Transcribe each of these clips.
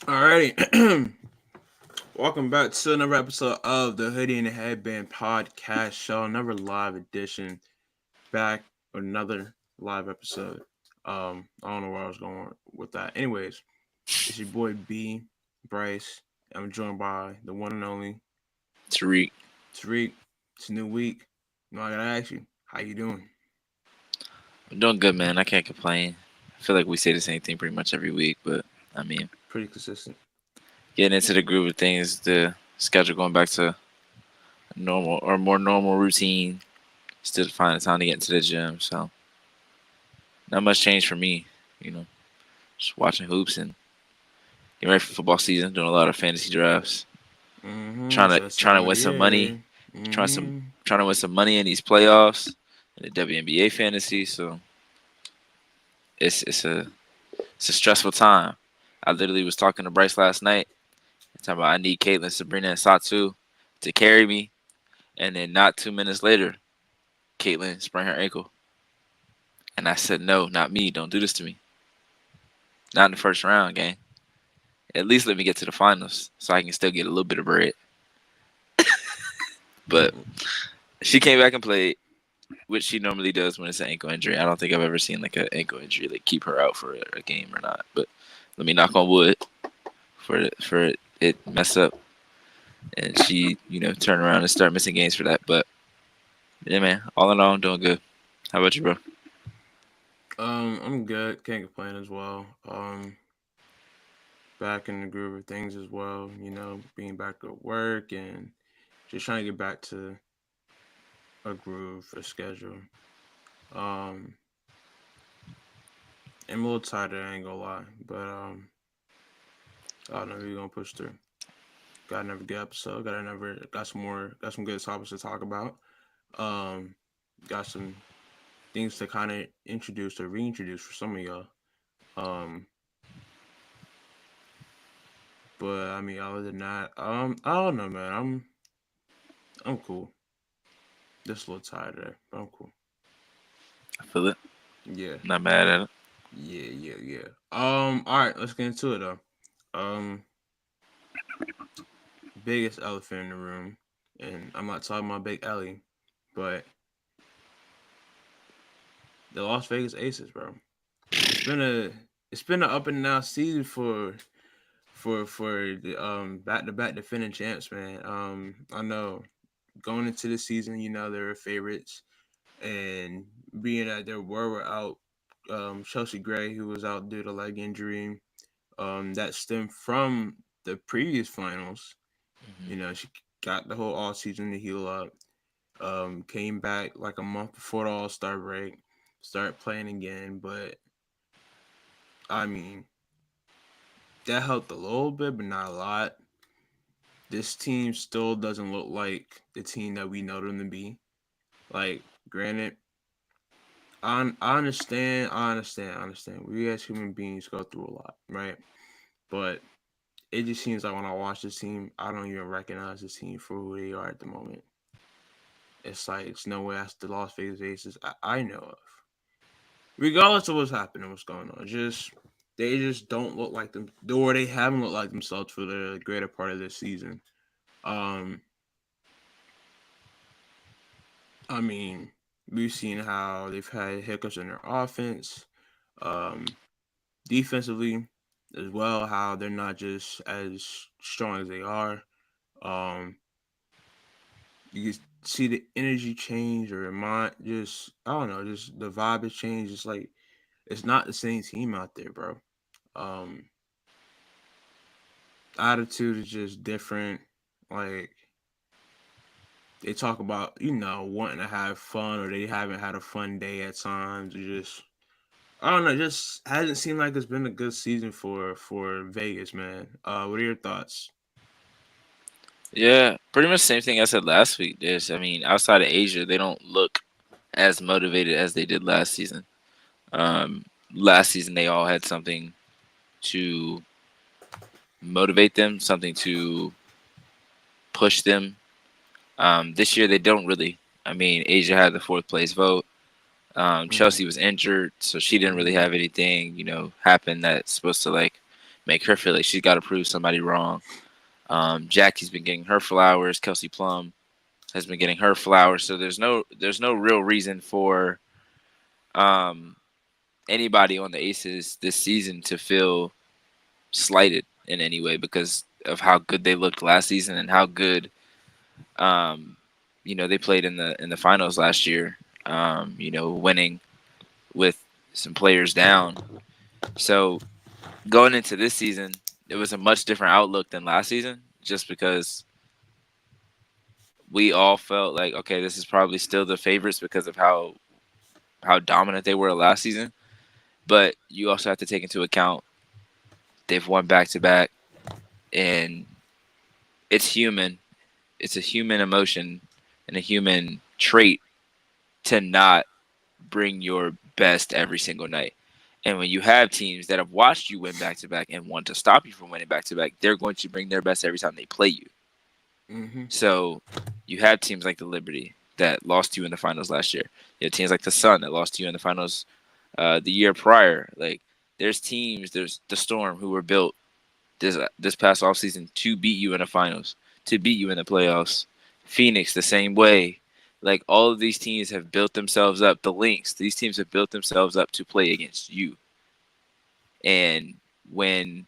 Alrighty. Welcome back to another episode of the Hoodie and the Headband podcast show. Another live edition. Back with another live episode. I don't know where I was going with that. Anyways, it's your boy B, Bryce. I'm joined by the one and only Tariq. Tariq. It's a new week. I gotta ask you, how you doing? I'm doing good, man. I can't complain. I feel like we say the same thing pretty much every week, but I mean, Pretty consistent. getting into the groove of things, the schedule going back to a normal or more normal routine, still finding time to get into the gym. So, not much change for me, you know, just watching hoops and getting ready for football season, doing a lot of fantasy drafts, Mm-hmm. trying It's to that trying to time of win the some money, year. trying some Mm-hmm. trying to win some money in these playoffs in the WNBA fantasy. So it's it's a stressful time. I literally was talking to Bryce last night. Talking about I need Caitlin, Sabrina, and Satu to carry me, and then not 2 minutes later, Caitlin sprained her ankle, and I said, "No, not me. Don't do this to me. Not in the first round, gang. At least let me get to the finals so I can still get a little bit of bread." But she came back and played, which she normally does when it's an ankle injury. I don't think I've ever seen like an ankle injury like keep her out for a game or not. But let me knock on wood for it mess up and she turn around and start missing games for that. But yeah, man, all in all, I'm doing good. How about you, bro? I'm good. Can't complain as well. Back in the groove of things as well. Being back at work and just trying to get back to a groove, a schedule. Um, I'm a little tired. I ain't gonna lie, but I don't know. We're gonna push through. Got another good episode. Got some good topics to talk about. Um, got some things to kind of introduce or reintroduce for some of y'all. Um, but I mean, other than that, I don't know, man. I'm cool. Just a little tired there, but I'm cool. I feel it. Yeah, Not mad at it. yeah. All right, let's get into it though. Um, biggest elephant in the room, and I'm not talking about Big Ellie, but the Las Vegas Aces, bro. It's been a it's been an up and down season for the back to back defending champs, man. I know going into the season, they were favorites, and being that there were out Chelsea Gray, who was out due to leg injury, that stemmed from the previous finals. She got the whole all season to heal up. Came back like a month before the All Star break, started playing again, but I mean that helped a little bit, but not a lot. This team still doesn't look like the team that we know them to be. Like, granted, I understand. We as human beings go through a lot, right? But it just seems like when I watch this team, I don't even recognize this team for who they are at the moment. It's like it's no way that's the Las Vegas Aces I know of. Regardless of what's happening, what's going on, just they just don't look like them, or they haven't looked like themselves for the greater part of this season. Um, I mean, we've seen how they've had hiccups in their offense, um, defensively as well. How they're not just as strong as they are. Um, you can see the energy change or mind, just I don't know, just the vibe has changed. It's like it's not the same team out there, bro. Um, attitude is just different. Like they talk about, wanting to have fun or they haven't had a fun day at times. Or just I don't know, just hasn't seemed like it's been a good season for Vegas, man. What are your thoughts? Yeah, pretty much the same thing I said last week. I mean, outside of Asia, they don't look as motivated as they did last season. Last season, they all had something to motivate them, something to push them. This year, they don't really. I mean, Asia had the fourth place vote. Mm-hmm. Chelsea was injured, so she didn't really Mm-hmm. have anything, happen that's supposed to like make her feel like she's got to prove somebody wrong. Jackie's been getting her flowers. Kelsey Plum has been getting her flowers. So there's no real reason for um, anybody on the Aces this season to feel slighted in any way because of how good they looked last season and how good um, they played in the finals last year. Winning with some players down. So going into this season, it was a much different outlook than last season, just because we all felt like, okay, this is probably still the favorites because of how dominant they were last season. But you also have to take into account they've won back to back, and it's human. It's a human emotion and a human trait to not bring your best every single night. And when you have teams that have watched you win back to back and want to stop you from winning back to back, they're going to bring their best every time they play you. Mm-hmm. So you have teams like the Liberty that lost to you in the finals last year. You have teams like the Sun that lost to you in the finals the year prior. Like there's the Storm who were built this past offseason to beat you in the finals, to beat you in the playoffs. Phoenix the same way. Like all of these teams have built themselves up. The Lynx, these teams have built themselves up to play against you. And when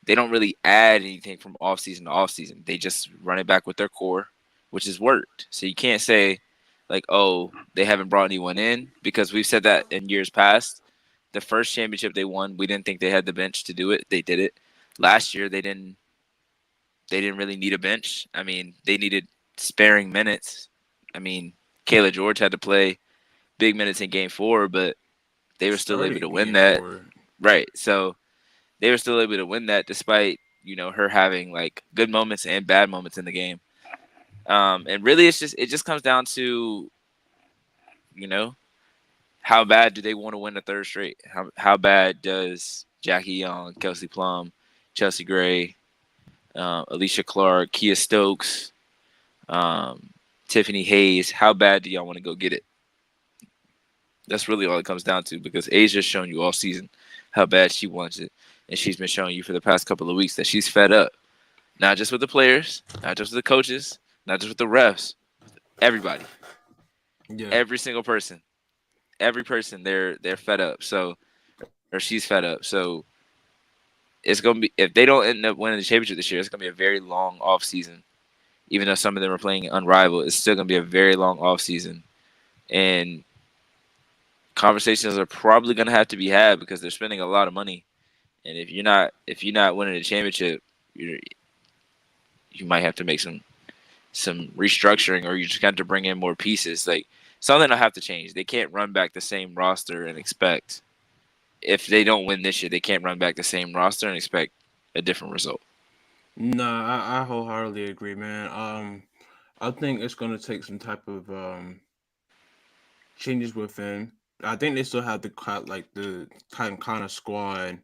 they don't really add anything from offseason to offseason, they just run it back with their core, which has worked. So you can't say like, oh, they haven't brought anyone in, because we've said that in years past. The first championship they won, we didn't think they had the bench to do it. They did it. Last year they didn't really need a bench. I mean, they needed sparing minutes. I mean, Kayla George had to play big minutes in game 4, but they were still able to Started win game that. 4. Right. So they were still able to win that despite, her having like good moments and bad moments in the game. And really it just comes down to, you know, how bad do they want to win the third straight? How bad does Jackie Young, Kelsey Plum, Chelsea Gray, Alicia Clark, Kia Stokes, um, Tiffany Hayes, how bad do y'all want to go get it? That's really all it comes down to, because Asia's shown you all season how bad she wants it. And she's been showing you for the past couple of weeks that she's fed up. Not just with the players, not just with the coaches, not just with the refs, everybody. Yeah. Every single person. Every person they're fed up. So or she's fed up. So it's gonna be, if they don't end up winning the championship this year, it's gonna be a very long off season. Even though some of them are playing unrivaled, it's still gonna be a very long off season. And conversations are probably gonna have to be had because they're spending a lot of money. And if you're not winning the championship, you might have to make some restructuring, or you just got to bring in more pieces. Like something will have to change. They can't run back the same roster and expect, if they don't win this year, they can't run back the same roster and expect a different result. Nah, I wholeheartedly agree, man. I think it's gonna take some type of changes within. I think they still have the like the kind of squad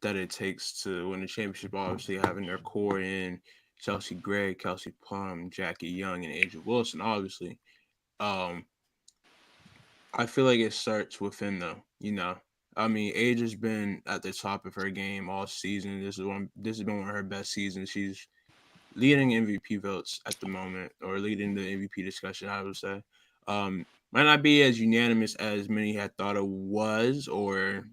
that it takes to win the championship. Obviously, having their core in Chelsea Gray, Kelsey Plum, Jackie Young, and Angel Wilson. Obviously, um, I feel like it starts within though. I mean, Age has been at the top of her game all season. This has been one of her best seasons. She's leading MVP votes at the moment, or leading the MVP discussion, I would say. Might not be as unanimous as many had thought it was, or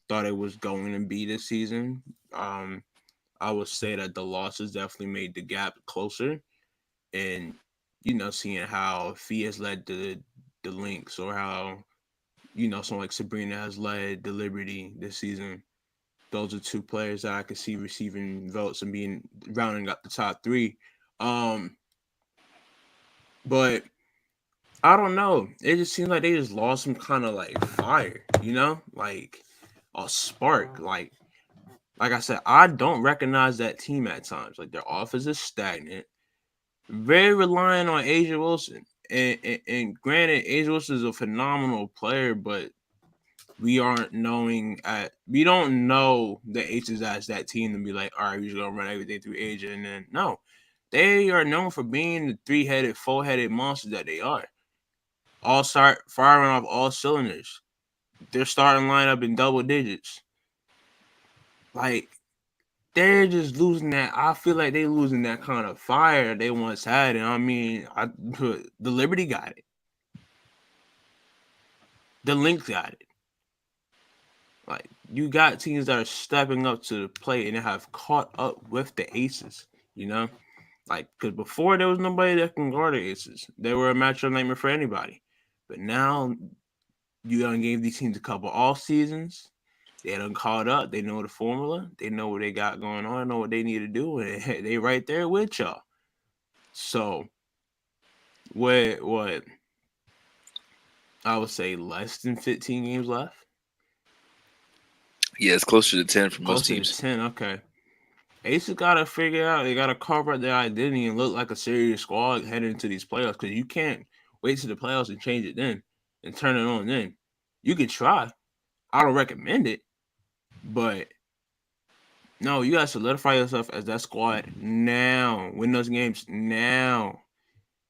thought it was going to be this season. I would say that the losses definitely made the gap closer, and seeing how Fee has led the Lynx, or how someone like Sabrina has led the Liberty this season. Those are two players that I could see receiving votes and being rounding up the top three. Um, but I don't know. It just seems like they just lost some kind of like fire, like a spark. Like I said, I don't recognize that team at times. Like their offense is stagnant, very reliant on Asia Wilson. And granted, Asia Wilson is a phenomenal player, but we don't know the Aces as that team to be like, all right, we're just gonna run everything through Asia, and then no, they are known for being the 3-headed, 4-headed monsters that they are. All start firing off all cylinders. Their starting lineup in double digits. Like they're just losing that. I feel like they losing that kind of fire they once had. And I mean, the Liberty got it. The Lynx got it. Like you got teams that are stepping up to the plate and have caught up with the Aces. You know, like because before there was nobody that can guard the Aces. They were a matchup nightmare for anybody. But now you done gave these teams a couple off seasons. They done caught up. They know the formula. They know what they got going on. They know what they need to do, and they right there with y'all. So what I would say less than 15 games left. Yeah, it's closer to 10 for most Closer to teams. 10. Okay. Aces gotta figure out. They gotta carve out their identity and look like a serious squad heading into these playoffs. Because you can't wait to the playoffs and change it then and turn it on then. You could try. I don't recommend it, but no, you gotta solidify yourself as that squad now. Win those games now.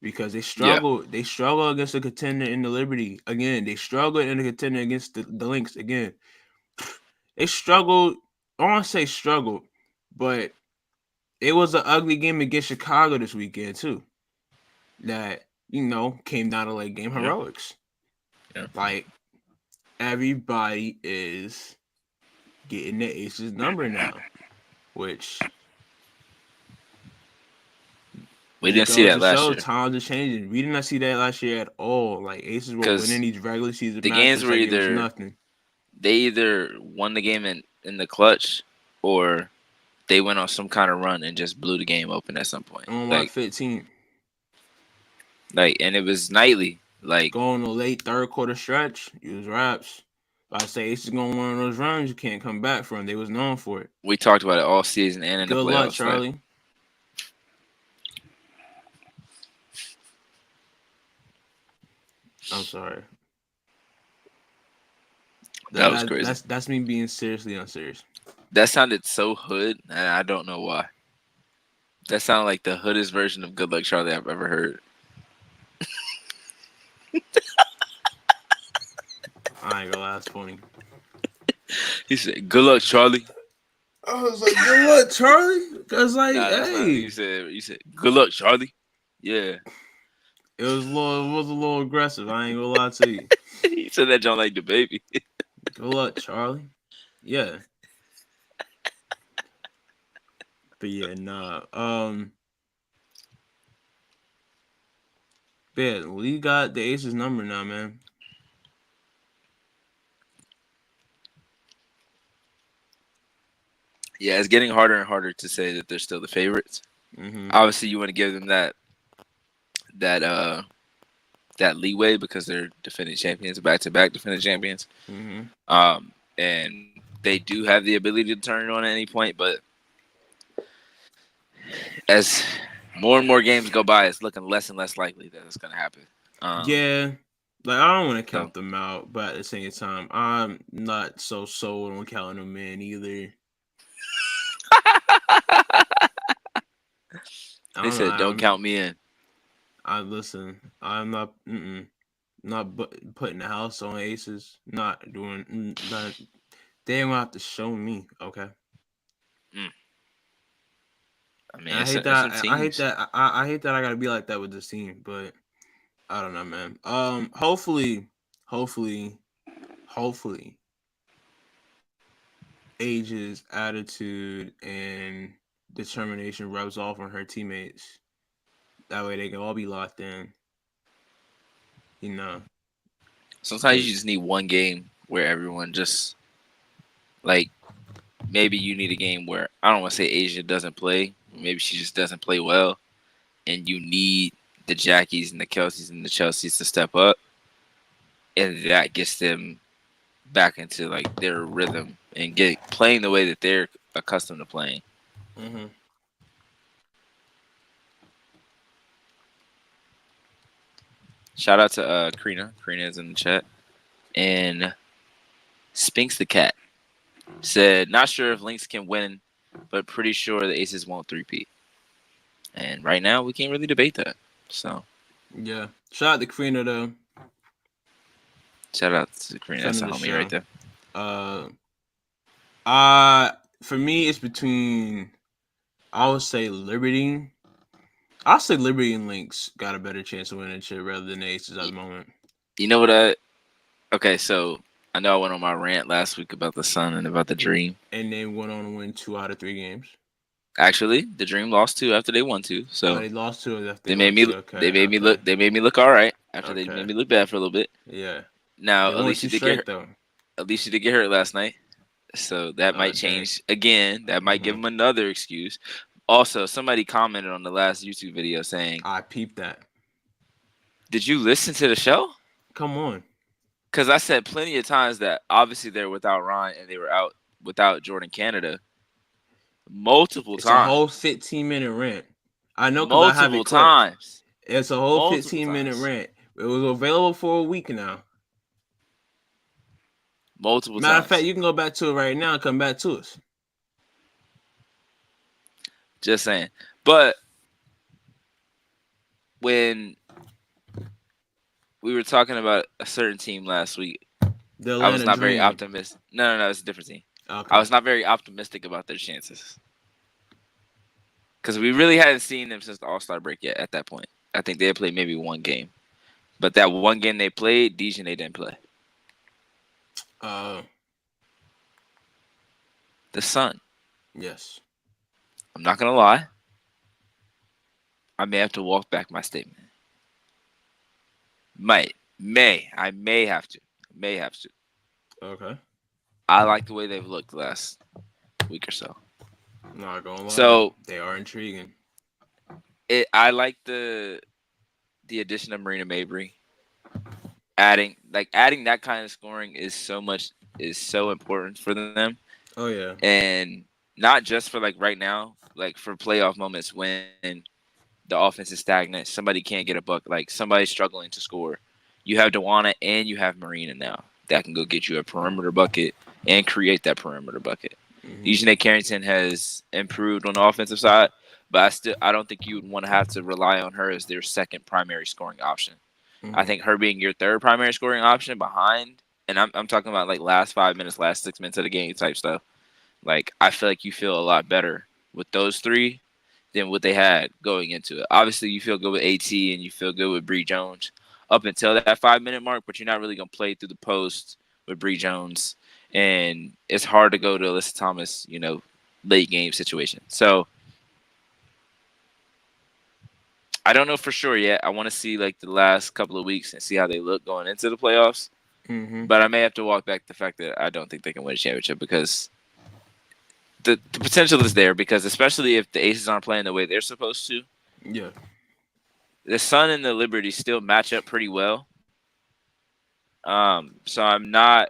Because they Yeah, struggle. They struggle against the contender in the Liberty again. They struggle in the contender against the Lynx again. They struggled. I don't want to say struggled, but it was an ugly game against Chicago this weekend too. That came down to late game yeah, heroics. yeah. Like everybody is getting the Aces number now, which We just didn't see goes that to last show year times are changing. We did not see that last year at all. Like Aces were winning because these regular season the games matchups were like it was either nothing. they either won the game in the clutch or they went on some kind of run and just blew the game open at some point. On my 15. And it was nightly. Like Going to late third quarter stretch, use raps. If I say Aces going one of those runs you can't come back from. They was known for it. we talked about it all season and in the Good luck, playoffs. Like Charlie. I'm sorry. that was crazy. That's me being seriously unserious. That sounded so hood, and I don't know why. That sounded like the hoodest version of "Good Luck Charlie" I've ever heard. I ain't gonna lie, that's funny. He said, "Good luck, Charlie." I was like, good luck, Charlie. Cause like, Nah, that's not. hey, You said, "Good luck, Charlie." Yeah, it was a little aggressive. I ain't gonna lie to you. he said that John like the baby. Good luck, Charlie. Yeah, but yeah, nah. Yeah, we got the Aces number now, man. Yeah, it's getting harder and harder to say that they're still the favorites. Mhm. Obviously, you want to give them that that leeway because they're defending champions, back to back defending champions. Mhm. And they do have the ability to turn it on at any point, but as more and more games go by, it's looking less and less likely that it's going to happen. Um, Yeah. Like I don't want to so count them out, but at the same time, I'm not so sold on counting them in either. I they don't know. said, "Don't count me in." I listen. I'm not. Not putting the house on Aces. Not doing. Not. They ain't gonna have to show me. Okay. Mm. I mean, And I hate there's some that. I hate teams. that. I hate that I gotta be like that with this team. But I don't know, man. Hopefully, hopefully, Age's attitude and determination rubs off on her teammates. That way they can all be locked in. You know, Sometimes you because just need one game where everyone just like maybe you need a game where I don't want to say Asia doesn't play. Maybe she just doesn't play well, and you need the Jackies and the Kelseys and the Chelseas to step up, and that gets them back into like their rhythm and get playing the way that they're accustomed to playing. mm-hmm. Shout out to Karina. Karina is in the chat, and Spinks the cat said, "Not sure if Lynx can win, but pretty sure the Aces won't three-peat." And right now, we can't really debate that. So Yeah. Shout out to Karina though. shout out to Karina. Friend That's of a the homie right show. there. Uh, I For me, it's between. I would say Liberty. I'll say Liberty and Lynx got a better chance of winning shit rather than the Aces at the moment. You know what I? Okay, so I know I went on my rant last week about the Sun and about the Dream. And they went on to win 2 out of 3 games. Actually, the Dream lost two after they won two, Oh, so they lost two after they they won made me two. they Okay, made me okay, look they made me look all right after they made okay. me look bad for a little bit. Yeah, Now they won two straight though. Alicia did get hurt last night, so that might Okay. change again. That might give Hmm. them another excuse. Also, somebody commented on the last YouTube video saying, I peeped that. "Did you listen to the show?" Come on. Because I said plenty of times that obviously they're without Ryan and they were out without Jordan Canada multiple It's a whole times, 15-minute rant. I know because I have it multiple clipped. times, It's a whole multiple 15-minute times, rant. It was available for a week now. multiple Matter of fact, times. you can go back to it right now and come back to us. Just saying. But when we were talking about a certain team last week, The I was Atlanta not very Dream. optimistic. No, it's a different team. I Okay. was not very optimistic about their chances because we really hadn't seen them since the All Star break yet. At that point, I think they had played maybe one game, but that one game they played, Dejan they didn't play. Uh, The Sun. yes. I'm not gonna lie. I may have to walk back my statement. I may have to. May have to. Okay. I like the way they've looked the last week or so. Not gonna lie, So they are intriguing. I like the addition of Marina Mabry. Adding that kind of scoring is so important for them, Oh yeah. and not just for like right now, like for playoff moments when the offense is stagnant, somebody can't get a buck, like somebody's struggling to score. You have Dewana and you have Marina now that can go get you a perimeter bucket and create that perimeter bucket. Hmm. Dejanay Carrington has improved on the offensive side, but I don't think you would want to have to rely on her as their second primary scoring option. I Hmm. think her being your third primary scoring option behind, and I'm talking about like last 5 minutes, last 6 minutes of the game type stuff. Like I feel like you feel a lot better with those three than what they had going into it. Obviously, you feel good with AT and you feel good with Bree Jones up until that 5 minute mark, but you're not really gonna play through the post with Bree Jones, and it's hard to go to Alyssa Thomas, late game situation. So I don't know for sure yet. I want to see like the last couple of weeks and see how they look going into the playoffs. Hmm. But I may have to walk back the fact that I don't think they can win a championship because the potential is there. Because especially if the Aces aren't playing the way they're supposed to, Yeah. the Sun and the Liberty still match up pretty well. So I'm not,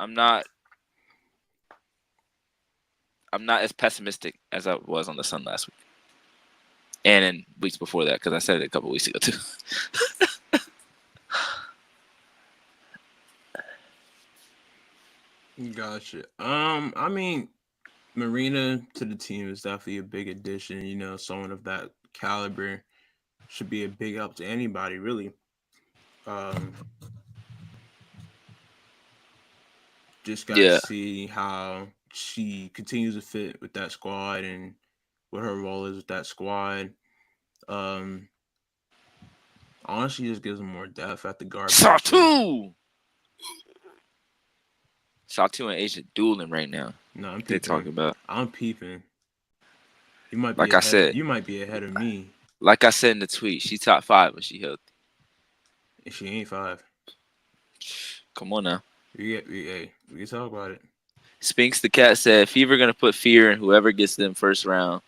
I'm not as pessimistic as I was on the Sun last week, and in weeks before that because I said it a couple weeks ago too. Gotcha. I mean, Marina to the team is definitely a big addition. Someone of that caliber should be a big help to anybody, really. Um, just got to Yeah, see how she continues to fit with that squad and what her role is with that squad. Um, Honestly, just gives them more depth at the guard position. Satu, Satu and Asia dueling right now. No, I'm They peeping. talking about I'm peeping. You might be like I ahead. said, You might be ahead of me. like I said in the tweet, she top five when she healthy. If she ain't five, Come on now. we can talk about it. Spinks the cat said Fever gonna put fear in whoever gets them first round.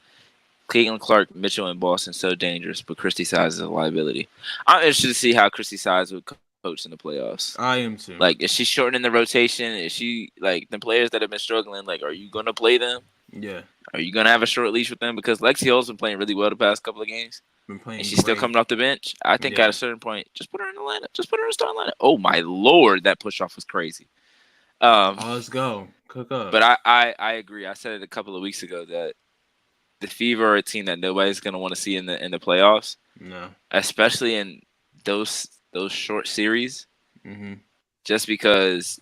Caitlin Clark, Mitchell, and Boston so dangerous, but Christy Size is a liability. I'm interested to see how Christy Size would coach in the playoffs. I am Like, too. is she shortening the rotation? Is she like the players that have been struggling? Like, are you gonna play them? Yeah, Are you gonna have a short leash with them? Because Lexi Hill's been playing really well the past couple of games, been and playing she's still great. coming off the bench. I think at Yeah. a certain point, just put her in the lineup. Just put her in the starting lineup. Oh my lord, that push off was crazy. Um, Oh, let's go. Cook up. but I agree. I said it a couple of weeks ago that the Fever are a team that nobody's gonna want to see in the playoffs, No. especially in those short series, Mhm. just because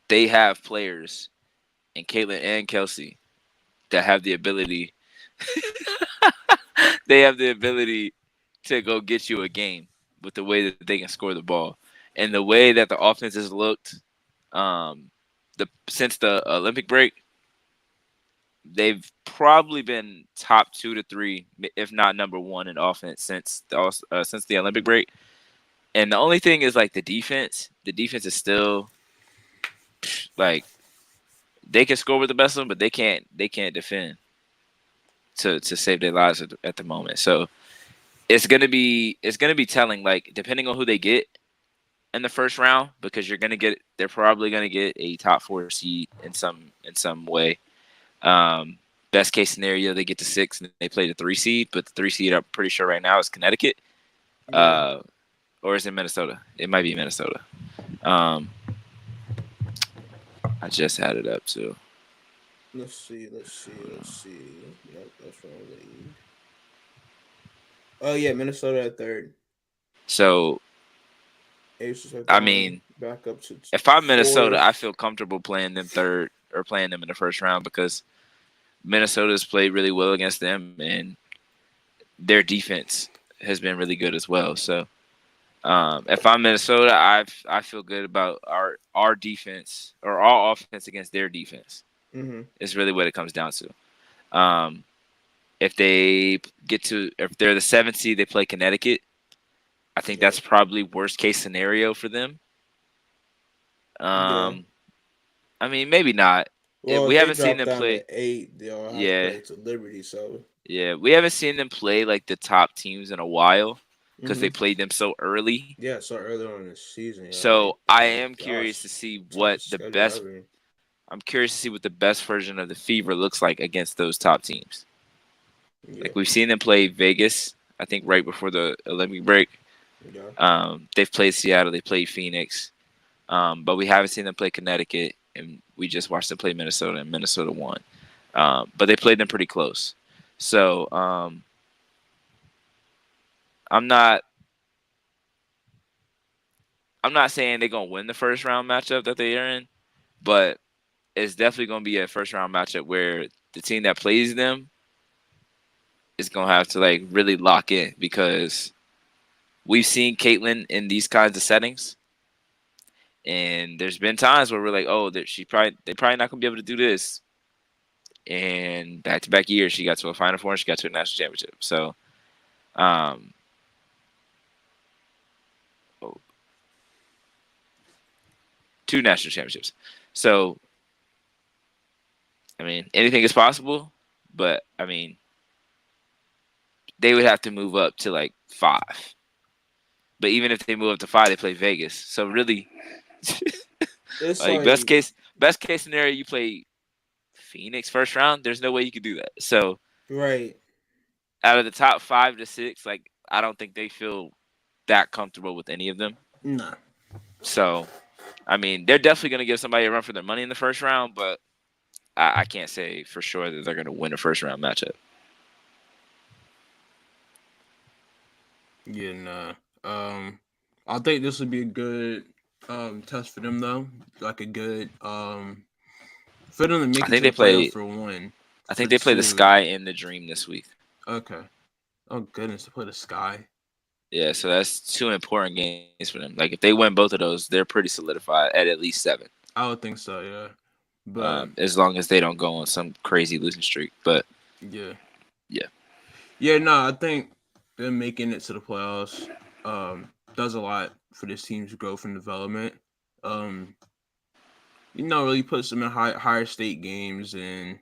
they have players and Caitlin and Kelsey that have the ability. They have the ability to go get you a game with the way that they can score the ball and the way that the offense has looked. Um, the since the Olympic break, they've probably been top 2 to 3, if not number one in offense since the Olympic break. And the only thing is like the defense. The defense is still like they can score with the best of them, but they can't defend to save their lives at the moment. So it's gonna be telling. Like depending on who they get in the first round, because they're probably gonna get a top 4 seed in some way. Um, Best case scenario, they get to 6 and they play the 3 seed, but the 3 seed I'm pretty sure right now is Connecticut, Yeah. uh, or is it Minnesota? It might be Minnesota. Um, I just had it up too. Let's see. Let's see. Let's see. Nope, that's wrong league. Oh yeah, Minnesota at third. So Aces have I gone mean, back up to if I'm Minnesota, I fourth. feel comfortable playing them third or playing them in the first round because Minnesota's played really well against them and their defense has been really good as well. So if I'm Minnesota, I feel good about our defense or our offense against their defense. Mm-hmm. Is really what it comes down to. Um, if they're the 7th seed, they play Connecticut. I think Yep. that's probably worst case scenario for them. Yeah. Um, I mean, maybe not. Well, We if they haven't seen drop them down play. to eight, they'll have to Yeah, play to Liberty. So. yeah, we haven't seen them play like the top teams in a while because they Mm-hmm. played them so early. Yeah. So early on in the season, yeah. So Like, I oh my am curious to gosh, see what toughest the schedule best. ever. I'm curious to see what the best version of the Fever looks like against those top teams. Yeah. Like we've seen them play Vegas, I think right before the Olympic break. Yeah. They've played Seattle, they played Phoenix, but we haven't seen them play Connecticut, and we just watched them play Minnesota, and Minnesota won. But they played them pretty close. So I'm not I'm not saying they're gonna win the first round matchup that they are in, but it's definitely gonna be a first round matchup where the team that plays them is gonna have to like really lock in because we've seen Caitlyn in these kinds of settings. And there's been times where we're like, oh, they're probably not gonna be able to do this. And back to back years, she got to a Final Four and she got to a national championship. So, um, oh, 2 national championships. So, I mean, anything is possible. But I mean, they would have to move up to like 5. But even if they move up to 5, they play Vegas. So really, It's like like best case scenario, you play Phoenix first round. There's no way you could do that. So right. out of the top 5 to 6, like I don't think they feel that comfortable with any of them. Nah. So I mean, they're definitely going to give somebody a run for their money in the first round, but I can't say for sure that they're going to win a first round matchup. Yeah. Nah. I think this would be a good test for them though. Like a good for them to I make it think to the they playoffs play. for one. I For think they play the two. Sky and the Dream this week. Okay. Oh goodness, to play the Sky. Yeah, so that's 2 important games for them. Like if they win both of those, they're pretty solidified at least 7. I would think so. Yeah. But As long as they don't go on some crazy losing streak. But yeah. yeah, Yeah. No, I think them making it to the playoffs does a lot for this team's growth and development. Um, really puts them in higher state games and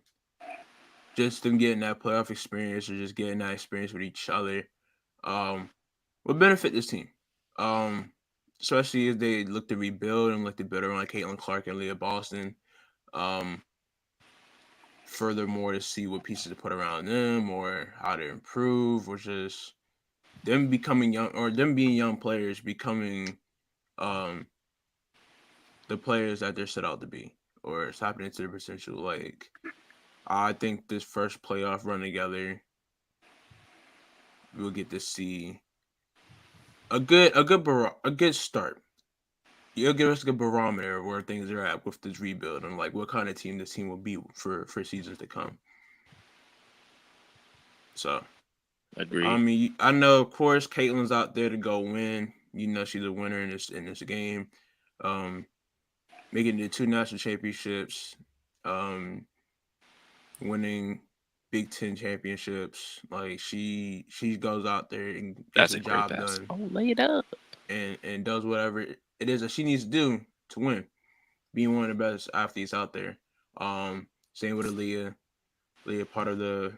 just them getting that playoff experience or just getting that experience with each other um will benefit this team. Um Especially as they look to rebuild and look to build around like Caitlin Clark and Leah Boston. Um Furthermore to see what pieces to put around them or how to improve or just them becoming young or them being young players becoming um the players that they're set out to be or tapping into their potential. Like I think this first playoff run together we'll get to see a good start. You'll give us a good barometer of where things are at with this rebuild and like what kind of team this team will be for seasons to come. So I Agreed. mean, I know of course Caitlin's out there to go win. You know she's a winner in this game. Um, Making it two national championships, um, winning Big Ten championships. Like she goes out there and gets That's the a great job pass. done Oh, lay it up. and does whatever it is that she needs to do to win, being one of the best athletes out there. Same with Aaliyah. Aaliyah part of the.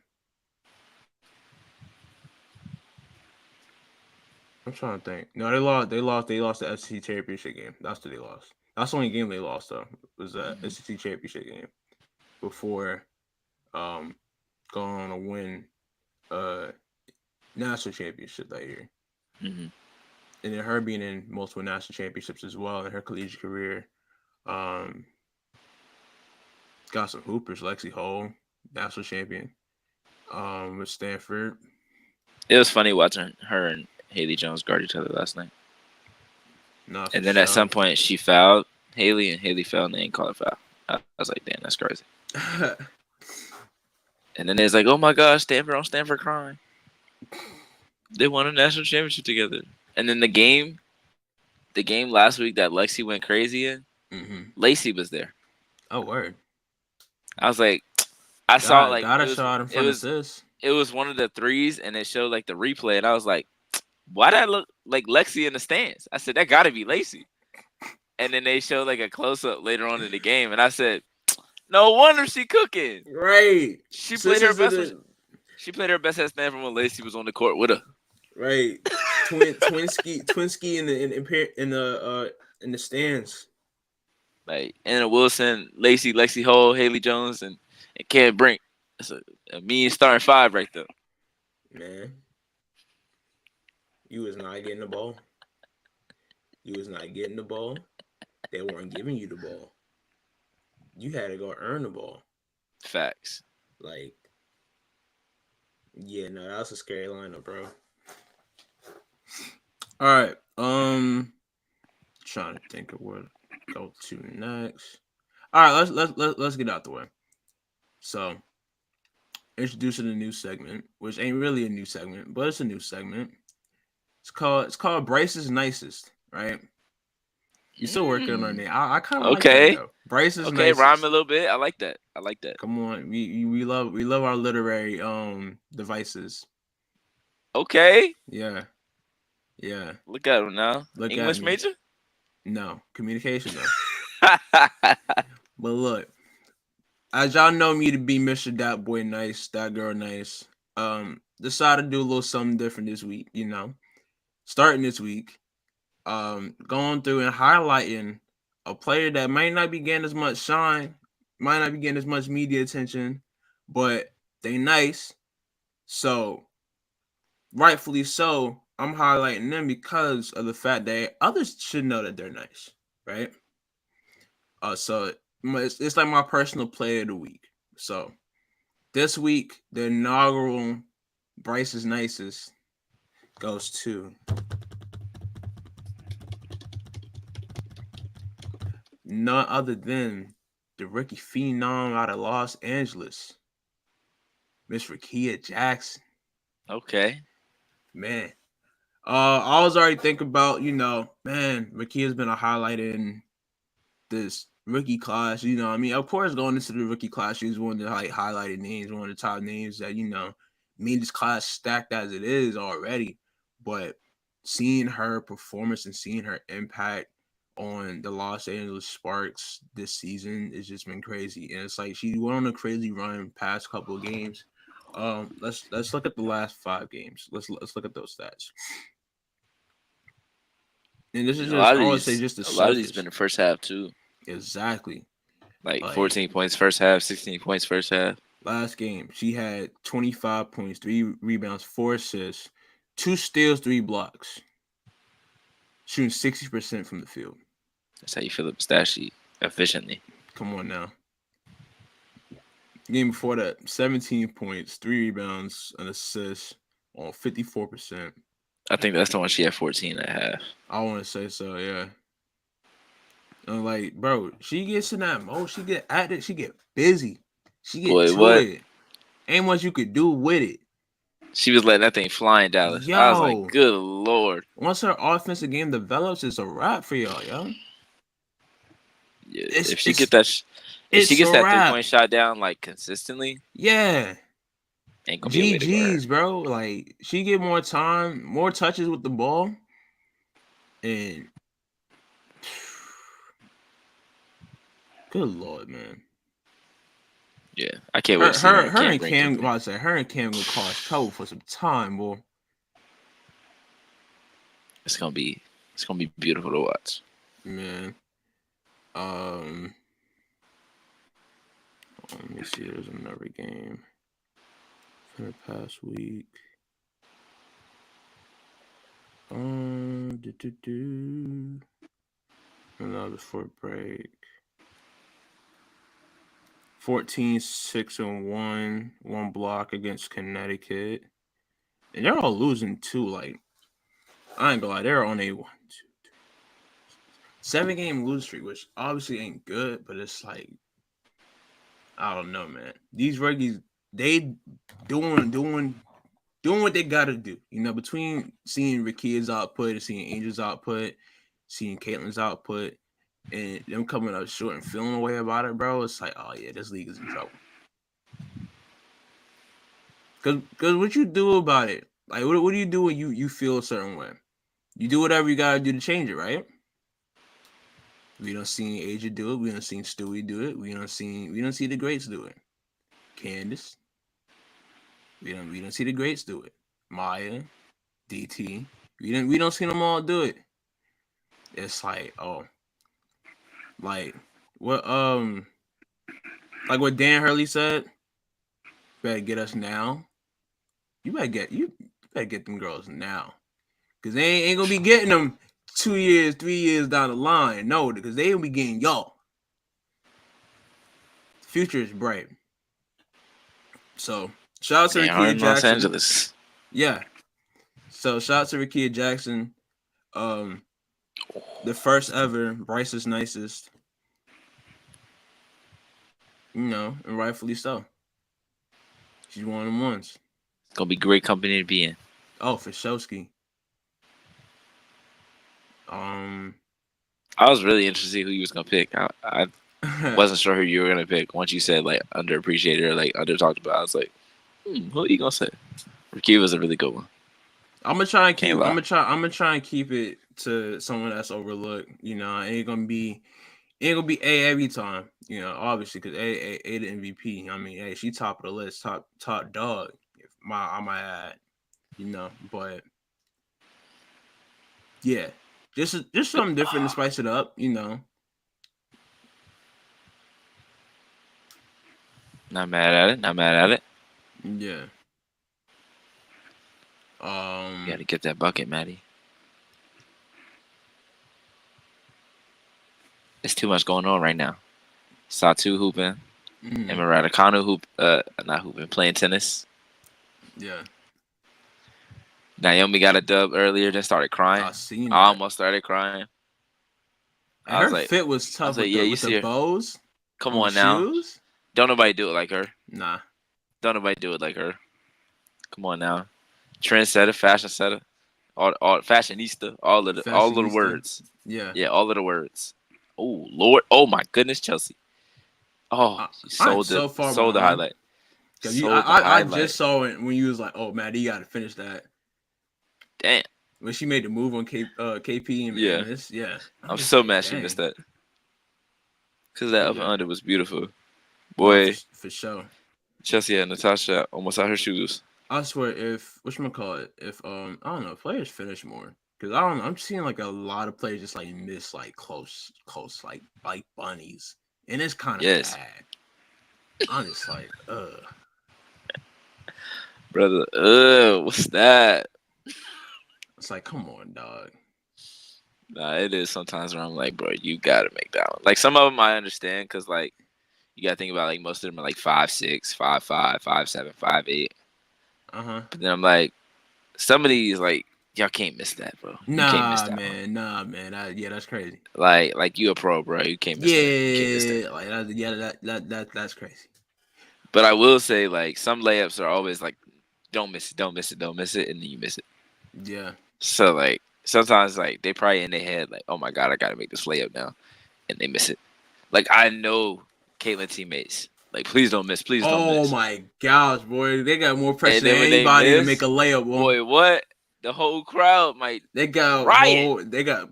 I'm trying to think. No, they lost. They lost. They lost the SEC championship game. That's what they lost. That's the only game they lost though. Was the Hmm. SEC championship game before um going on to win uh national championship that year. Hmm. And then her being in multiple national championships as well in her collegiate career. Um, got some hoopers. Lexi Hole, national champion. With Stanford. It was funny watching her and Haley Jones guard each other last night. Not for And then at sure. some point she fouled Haley, and Haley fell, and they didn't call it foul. I was like, damn, that's crazy. And then it's like, oh my gosh, Stanford on Stanford crying. They won a national championship together. And then the game last week that Lexi went crazy in, hmm Lacey was there. Oh word. I was like, I saw God, like got a shot in it front of was sis. it was one of the threes, and it showed like the replay, and I was like, why that look like Lexi in the stands? I said that got to be Lacey. And then they showed like a close up later on in the game, and I said, no wonder she cooking. Right. She played Sis her is in best. the She played her best at Stanford when Lacey was on the court with her. right. Twin ski in the stands. Like Anna Wilson, Lacey, Lexi Hole, Haley Jones, and Ken Brink. That's a mean starting five right there. Man, you was not getting the ball. You was not getting the ball. They weren't giving you the ball. You had to go earn the ball. Facts. Like, yeah, no, that's a scary lineup, bro. All right. Trying to think of where to go to next. All right, let's get out the way. So, introducing a new segment, which ain't really a new segment, but it's a new segment. It's called Bryce's Nicest, right? You still working on our Mm. name. I kind of like that Okay. though. Bryce's Okay. Rhyme a Nicest. little bit. I like that. I like that. Come on, we love our literary devices. Okay. Yeah, yeah. Look at him now. Look at English me. major. No communication though. But look, as y'all know me to be Mr. That Boy Nice, That Girl Nice. Decided to do a little something different this week. Starting this week, going through and highlighting a player that might not be getting as much shine, might not be getting as much media attention, but they nice. So rightfully so, I'm highlighting them because of the fact that others should know that they're nice, right? So it's like my personal player of the week. So this week, the inaugural Bryce's Nicest goes to none other than the rookie phenom out of Los Angeles, Miss Rakia Jackson. Okay. Man, I was already thinking about, man, Rakia's been a highlight in this rookie class. I mean, of course, going into the rookie class, she was one of the like highlighted names, one of the top names that made this class stacked as it is already. But seeing her performance and seeing her impact on the Los Angeles Sparks this season has just been crazy. And it's like she went on a crazy run past couple of games. Let's look at the last 5 games. Let's look at those stats. And this is And just I want to say just the a lot of these been surface. the first half too. Exactly. Like Like 14 points first half, 16 points first half. last game, she had 25 points, 3 rebounds, 4 assists, 2 steals, 3 blocks, shooting 60% from the field. That's how you fill up a stat sheet efficiently. Come on now. Game before that, 17 points, 3 rebounds, an assist on 54%. I think that's the one she had 14 and a half. I want to say so, yeah. And like, bro, she gets in that mode. She get at it. She get busy. She get Boy, to what? it. Ain't much you could do with it. She was letting that thing fly in Dallas. I was like, Yo, good lord. once her offensive game develops, it's a wrap for y'all, yo. Yeah, It's if she it's get that, if she it's a gets that wrap. 3-point shot down like consistently, Yeah. ain't gonna be a way to guard her. GG's, bro. Like she get more time, more touches with the ball, and good lord, man. Yeah, I can't wait Her to see her her and her Cam and bring Cam company. about to say her and Cam gonna cause trouble for some time, boy. It's gonna be, it's gonna be beautiful to watch. Man. Um let me see, there's another game from the past week. Do, do, do. And that was before break. 14-6-1, one block against Connecticut. And they're all losing too. Like, I ain't gonna lie, they're on a 7-game lose streak, which obviously ain't good, but it's like, I don't know, man. These rookies, they doing what they gotta do. You know, between seeing Rakia's output and seeing Angel's output, seeing Caitlin's output, and them coming up short and feeling away about it, bro, it's like, oh yeah, this league is in trouble. Cause what you do about it? Like, what do you do when you feel a certain way? You do whatever you gotta do to change it, right? We don't see Asia do it. We don't see Stewie do it. We don't see the greats do it. Candace, we don't see the greats do it. Maya, DT, we don't see them all do it. It's like, oh, like what like what Dan Hurley said. Better get us now. You better get them girls now, cause they ain't gonna be getting them 2 years, 3 years down the line. No, because they will be getting y'all. The future is bright. So shout out to They are Rakia in Los Jackson. Angeles. Yeah. So shout out to Rakia Jackson. Um, the first ever Bryce's nicest. You know, and rightfully so. She's one of them ones. It's gonna be great company to be in. Oh, for Showski. Um, I was really interested to see who you was gonna pick. I wasn't sure who you were gonna pick. Once you said like underappreciated or like under talked about, I was like, who are you gonna say? Ricky was a really good one. I'm gonna try and keep. Can't I'm lie. gonna try. I'm gonna try and keep it to someone that's overlooked. You know, ain't gonna be A every time. You know, obviously because A the MVP. I mean, hey, she top of the list, top dog. If I might add. You know, but yeah, just something different to spice it up. You know. Not mad at it. Not mad at it. Yeah. You gotta get that bucket, Maddie. There's too much going on right now. Satu hooping. Mm, Emma Raducanu not hooping, playing tennis. yeah. Naomi got a dub earlier, then started crying. I seen I that. almost started crying. And her fit was I was tough like, with yeah, the you with the see her. bows Come on the on now. shoes. Don't nobody do it like her. Nah. Don't nobody do it like her. Come on now. Trendsetter, fashion setter, all fashionista, all of the Fashionista. words. Yeah. Yeah, all of the words. Oh Lord. Oh my goodness, Chelsea. Oh, she I'm sold so it. far Sold the behind. highlight. Cause you Sold the I highlight. just saw it when you was like, oh man, you gotta finish that. Damn. When she made the move on KP and Yeah. miss, yeah. I'm I'm just so like, mad she missed dang. that. Cause that up and Yeah. under was beautiful. No, Boy, for sure. Chelsea and Natasha almost out her shoes. I swear, if whatchamacallit, if I don't know, players finish more. Cause I don't know, I'm seeing like a lot of players just like miss like close like bunnies, and it's kind of Yes. bad. I'm just like, Brother, what's that? it's like, come on, dog. Nah, it is sometimes where I'm like, bro, you gotta make that one. Like some of them I understand because like you gotta think about like most of them are like 5'6", 5'5", 5'7", 5'8". Uh huh. But then I'm like, some of these like Y'all can't miss that, bro. You can't miss Nah, that one. man. Nah, man. Yeah, that's crazy. Like you a pro, bro. You can't miss that. You can't miss that. Yeah, like that's crazy. But I will say, like, some layups are always like, don't miss it, don't miss it, don't miss it, and then you miss it. Yeah. So like sometimes like they probably in their head like, oh my god, I gotta make this layup now, and they miss it. Like I know Caitlyn teammates. Like please don't miss, please don't Oh miss. my gosh, boy, they got more And pressure than then when they anybody to make a miss, layup, boy. boy, what? The whole crowd might riot. They got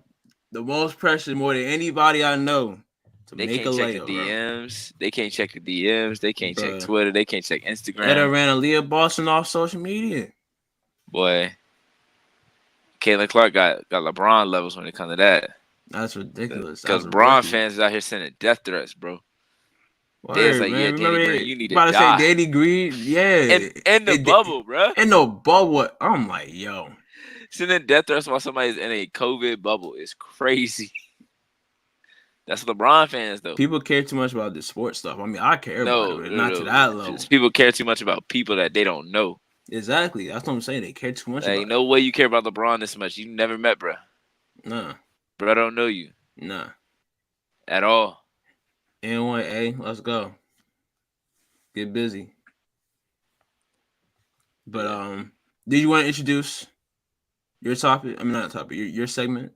the most pressure more than anybody I know to They make a can't check the layup, bro. DMs. They can't check the DMs. They can't check Bruh. Twitter. They can't check Etta Instagram. ran Aaliyah Boston off social media. Boy, Caitlin Clark got LeBron levels when it comes to that. That's ridiculous. Because That's a LeBron rookie. fans is out here sending death threats, bro. They was Word, like, yeah, man. Danny Remember Green, that? you need to About to say die. Danny Green? Yeah. In the bubble, bro. And no bubble. I'm like, yo. Sending death threats while somebody's in a COVID bubble is crazy. That's LeBron fans, though. People care too much about the sports stuff. I mean, I care about it, No, but no, not to no. that level. People care too much about people that they don't know. Exactly. That's what I'm saying. They care too much Like, about it. no way you care about LeBron this much. You never met, bro. Nah. Bro, I don't know you Nah. at all. N1A, let's go. Get busy. But Yeah. did you want to introduce your topic? I mean, not topic. Your segment.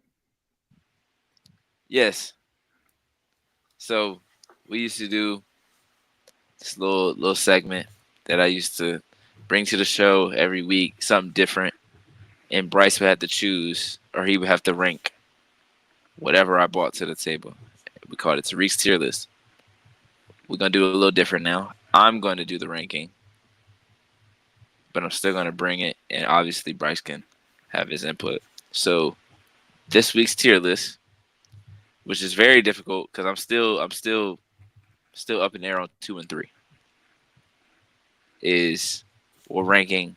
Yes. So we used to do this little segment that I used to bring to the show every week, something different. And Bryce would have to choose, or he would have to rank whatever I brought to the table. We called it Tariq's tier list. We're gonna do it a little different now. I'm going to do the ranking, but I'm still gonna bring it, and obviously Bryce can have his input. So this week's tier list, which is very difficult because I'm still up in the air on 2 and 3, is we're ranking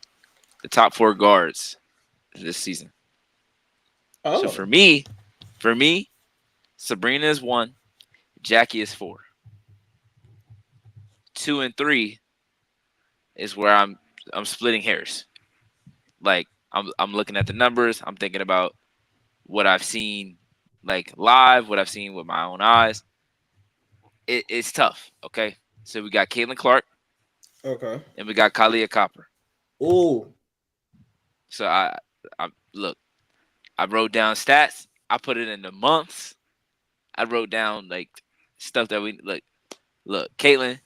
the top 4 guards this season. So Oh. for me, Sabrina is 1, Jackie is 4. 2 and 3 is where I'm splitting hairs. Like I'm looking at the numbers. I'm thinking about what I've seen like live, what I've seen with my own eyes. It's tough. Okay, so we got Caitlin Clark Okay. and we got Kalia Copper. Oh. So I look. I wrote down stats. I put it in the months. I wrote down like stuff that we look. Look, Caitlin,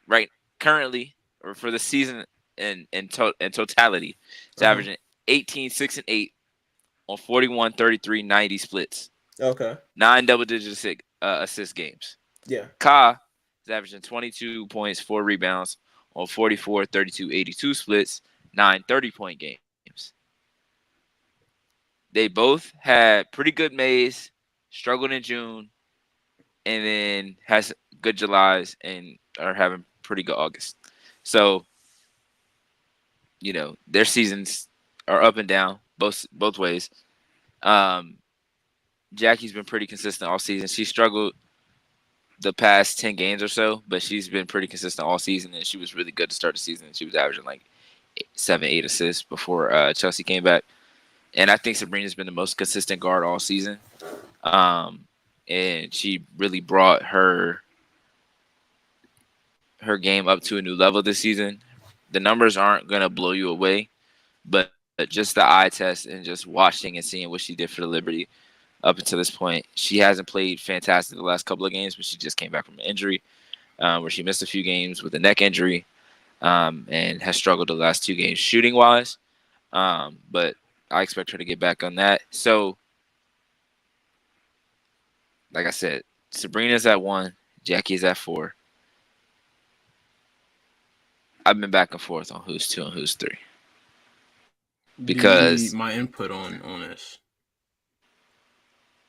right currently or for the season in totality, it's Uh-huh. averaging 18, 6, and 8 on 41, 33, 90 splits. Okay. 9 double-digit assist games. Yeah. Ka is averaging 22 points, 4 rebounds on 44, 32, 82 splits, 9 30-point games. They both had pretty good Mays, struggled in June, and then has good Julys and are having pretty good August. So, their seasons are up and down both ways. Um, Jackie's been pretty consistent all season. She struggled the past 10 games or so, but she's been pretty consistent all season, and she was really good to start the season. She was averaging like 7, 8 assists before Chelsea came back. And I think Sabrina's been the most consistent guard all season. And she really brought her game up to a new level this season. The numbers aren't gonna blow you away, but just the eye test and just watching and seeing what she did for the Liberty up until this point, she hasn't played fantastic the last couple of games, but she just came back from an injury where she missed a few games with a neck injury and has struggled the last 2 games shooting wise. But I expect her to get back on that. So, like I said, Sabrina's at 1, Jackie's at 4. I've been back and forth on who's 2 and who's 3 Do you because need my input on this?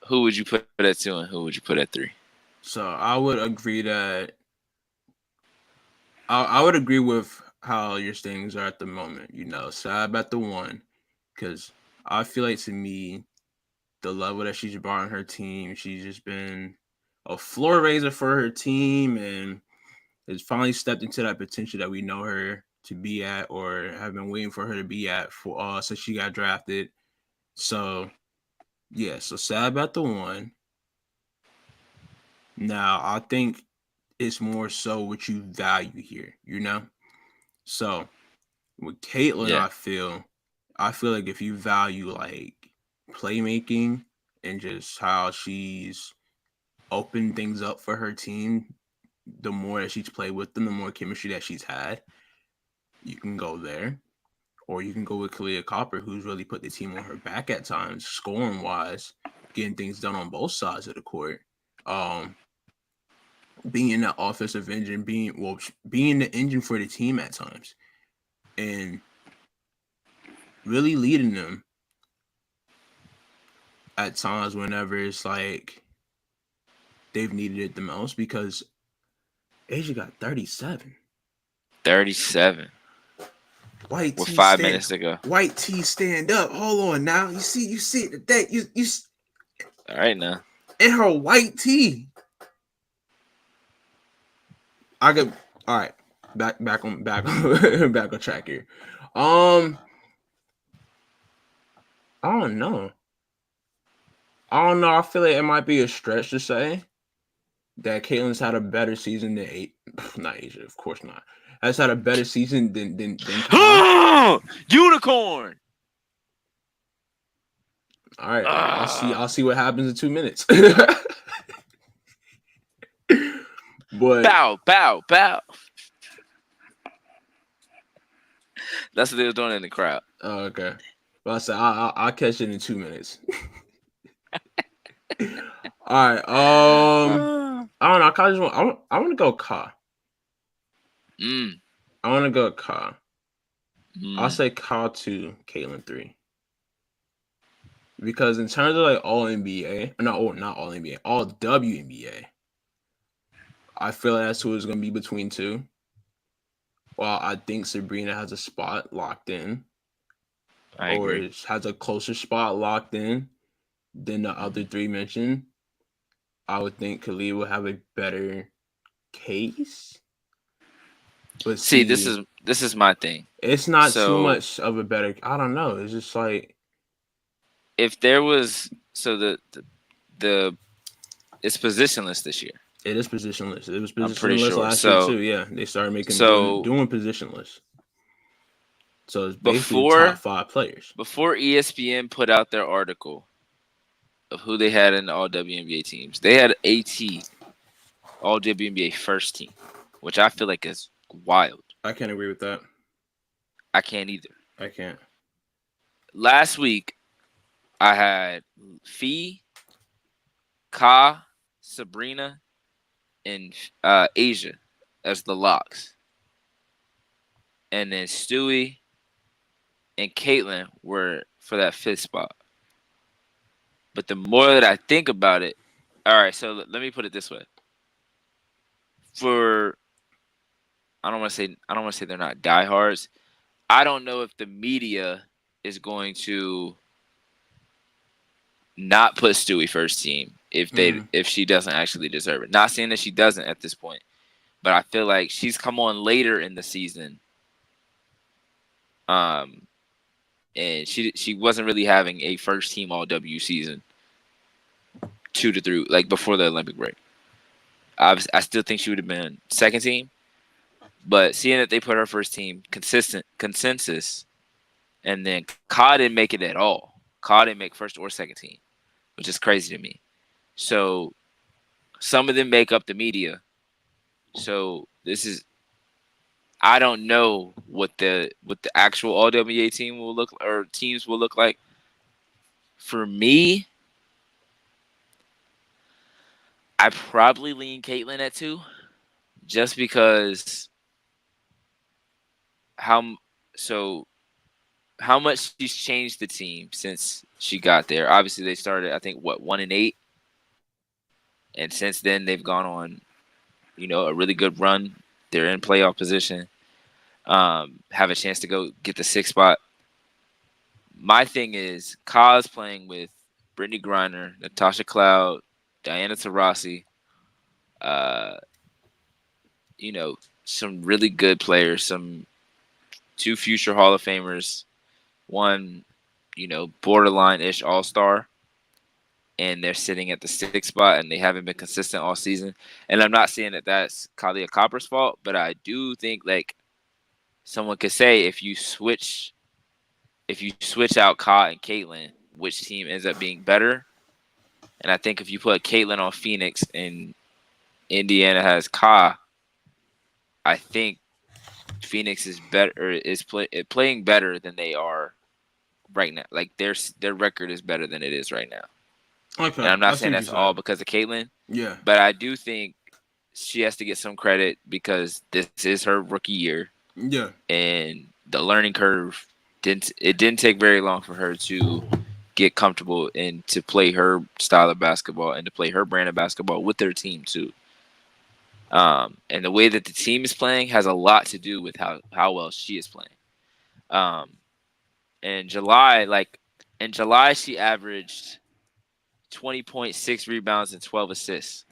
who would you put at 2 and who would you put at 3? So I would agree that I would agree with how your things are at the moment. Sab at the 1, because I feel like to me the level that she's brought on her team, she's just been a floor raiser for her team and has finally stepped into that potential that we know her to be at or have been waiting for her to be at for since she got drafted. So yeah, so Sab at the one. Now I think it's more so what you value here, you know? So with Caitlyn, Yeah. I feel like if you value like playmaking and just how she's opened things up for her team, the more that she's played with them, the more chemistry that she's had, you can go there. Or you can go with Kalia Copper, who's really put the team on her back at times, scoring wise, getting things done on both sides of the court. Um, being that offensive engine, being the engine for the team at times, and really leading them at times whenever it's like they've needed it the most. Because Asia got 37. 37 White with T 5 minutes to go. White T stand up. Hold on now. You see that you All right now. in her white tee. I could all right. Back on track here. Um, I don't know. I don't know. I feel like it might be a stretch to say that Caitlin's had a better season than not Asia, of course not. Has had a better season than Ka. Unicorn. All right, I'll Ah. see what happens in 2 minutes. But Bow, bow, bow. That's what they were doing in the crowd. okay. Well, I said I'll catch it in 2 minutes. All right. Ah. I don't know. I want to go Ka. Mm, I want to go Ka. I'll mm. say Ka 2, Caitlin 3. Because in terms of like all NBA, not all NBA, all WNBA, I feel like that's who it's gonna be between two. While I think Sabrina has a spot locked in, I or agree. has a closer spot locked in than the other Mhm. three mentioned, I would think Khalid will have a better case. But See, this see, is this is my thing. it's not too So much of a better. I don't know. It's just like if there was the it's positionless this year. it is positionless. It was I'm pretty positionless sure. last year So too. Yeah, they started so doing positionless. So it's basically the top before five players. before ESPN put out their article of who they had in the all WNBA teams, they had AT all WNBA first team, which I feel like is wild. I can't agree with that. I can't either. I can't. Last week I had Fee, Ka, Sabrina, and Asia as the locks, and then Stewie and Caitlin were for that fifth spot. But the more that I think about it, all right. So let me put it this way: for I don't want to say they're not diehards. I don't know if the media is going to not put Stewie first team Mm-hmm. if she doesn't actually deserve it. Not saying that she doesn't at this point, but I feel like she's come on later in the season. Um, and she wasn't really having a first team all W season 2 to 3 like before the Olympic break. I still think she would have been second team, but seeing that they put her first team consistent consensus, and then Ka didn't make it at all. Ka didn't make first or second team, which is crazy to me. So some of them make up the media. So this is I don't know what the actual all WA team will look or teams will look like. For me, I probably lean Caitlyn at 2, just because how so how much she's changed the team since she got there. Obviously, they started I think what 1-8, and since then they've gone on a really good run. They're in playoff position. Have a chance to go get the sixth spot. My thing is, Kaz playing with Brittany Griner, Natasha Cloud, Diana Taurasi, uh, you know, some really good players, some two future Hall of Famers, one borderline-ish all-star, and they're sitting at the sixth spot, and they haven't been consistent all season. And I'm not saying that that's Kalia Copper's fault, but I do think like someone could say if you switch out Ka and Caitlyn, which team ends up being better? And I think if you put Caitlyn on Phoenix and Indiana has Ka, I think Phoenix is better playing better than they are right now. Like their record is better than it is right now. And Okay, I'm not I see saying what you that's all said. because of Caitlyn, Yeah, but I do think she has to get some credit because this is her rookie year, yeah, and the learning curve didn't take very long for her to get comfortable and to play her style of basketball and to play her brand of basketball with their team too. And the way that the team is playing has a lot to do with how well she is playing. Um, in July, she averaged 20.6 rebounds and 12 assists.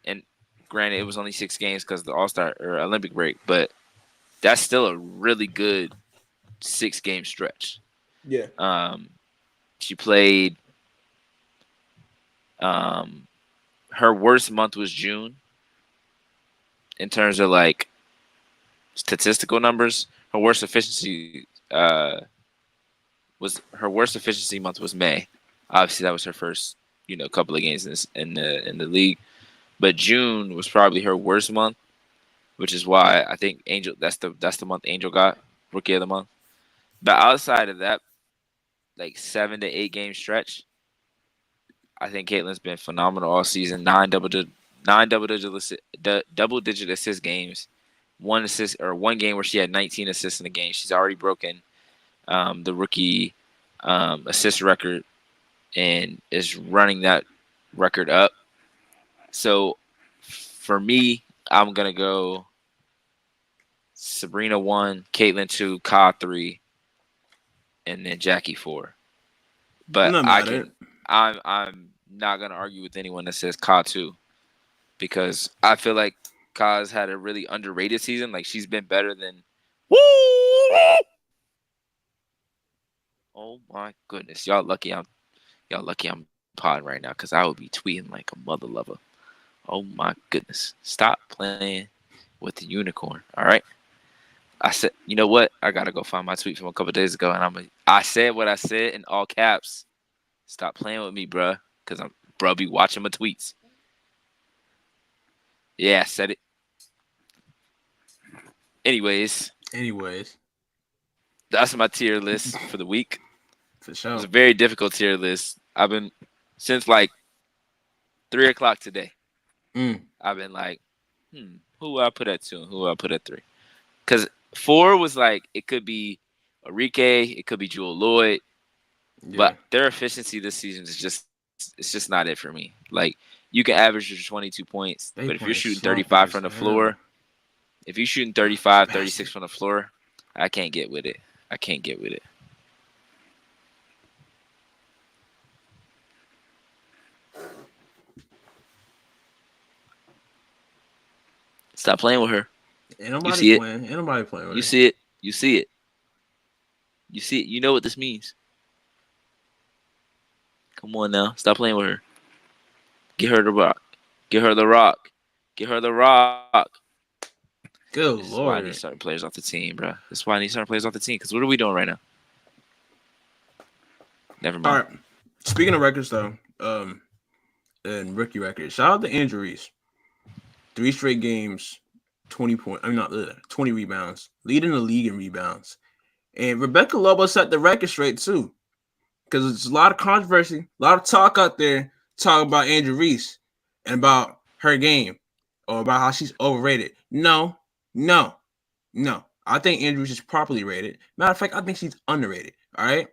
And granted, it was only 6 games because of the All Star or Olympic break, but that's still a really good 6 game stretch. yeah. Um, she played. Um, Her worst month was June in terms of like statistical numbers. Her worst efficiency month was May. Obviously, that was her first couple of games in the league. But June was probably her worst month, which is why I think Angel. That's the month Angel got Rookie of the Month. But outside of that, like 7 to 8 game stretch, I think Caitlin's been phenomenal all season. Double digit assist games, 1 game where she had 19 assists in a game. She's already broken the rookie assist record and is running that record up. So for me, I'm gonna go Sabrina 1, Caitlin 2, Ka 3, and then Jackie 4. I'm But not mad at it. I'm not gonna argue with anyone that says Ka 2 because I feel like Ka's had a really underrated season. Like she's been better than. Oh my goodness, y'all lucky I'm podding right now because I would be tweeting like a mother lover. Oh my goodness, stop playing with the unicorn. All right. I said, you know what? I gotta go find my tweet from a couple days ago, and I said what I said in all caps. Stop playing with me, bruh, because bruh be watching my tweets. Yeah, I said it. Anyways, Anyways, that's my tier list for the week. for It was sure. a very difficult tier list. I've been since like 3 o'clock today. Mm, I've been like, who will I put at 2 and who will I put at 3? Because 4 was like it could be Enrique, it could be Jewel Lloyd, yeah. but their efficiency this season is just not it for me. Like you can average your 22 points, but if They you're shooting playing 35 sloppy from the as hell. floor, if you're shooting 35, 36 Bastard. from the floor, I can't get with it. I can't get with it. Stop playing with her. Ain't You nobody see it. playing. Ain't nobody playing with You her. see it. You see it. You see it. You know what this means. Come on now. Stop playing with her. Get her the rock. Get her the rock. Get her the rock. This Good is why I need lord. certain players off the team, bro. This is why I need certain players off the team. Because what are we doing right now? Never All mind. right. Speaking of records, though, and rookie records, shout out to injuries. 3 straight games, 20 point. I mean, not 20 rebounds, leading the league in rebounds. And Rebecca Lobo set the record straight too, because there's a lot of controversy, a lot of talk out there talking about Andrew Reese and about her game or about how she's overrated. No, no, no. I think Andrew Reese is properly rated. Matter of fact, I think she's underrated. All right.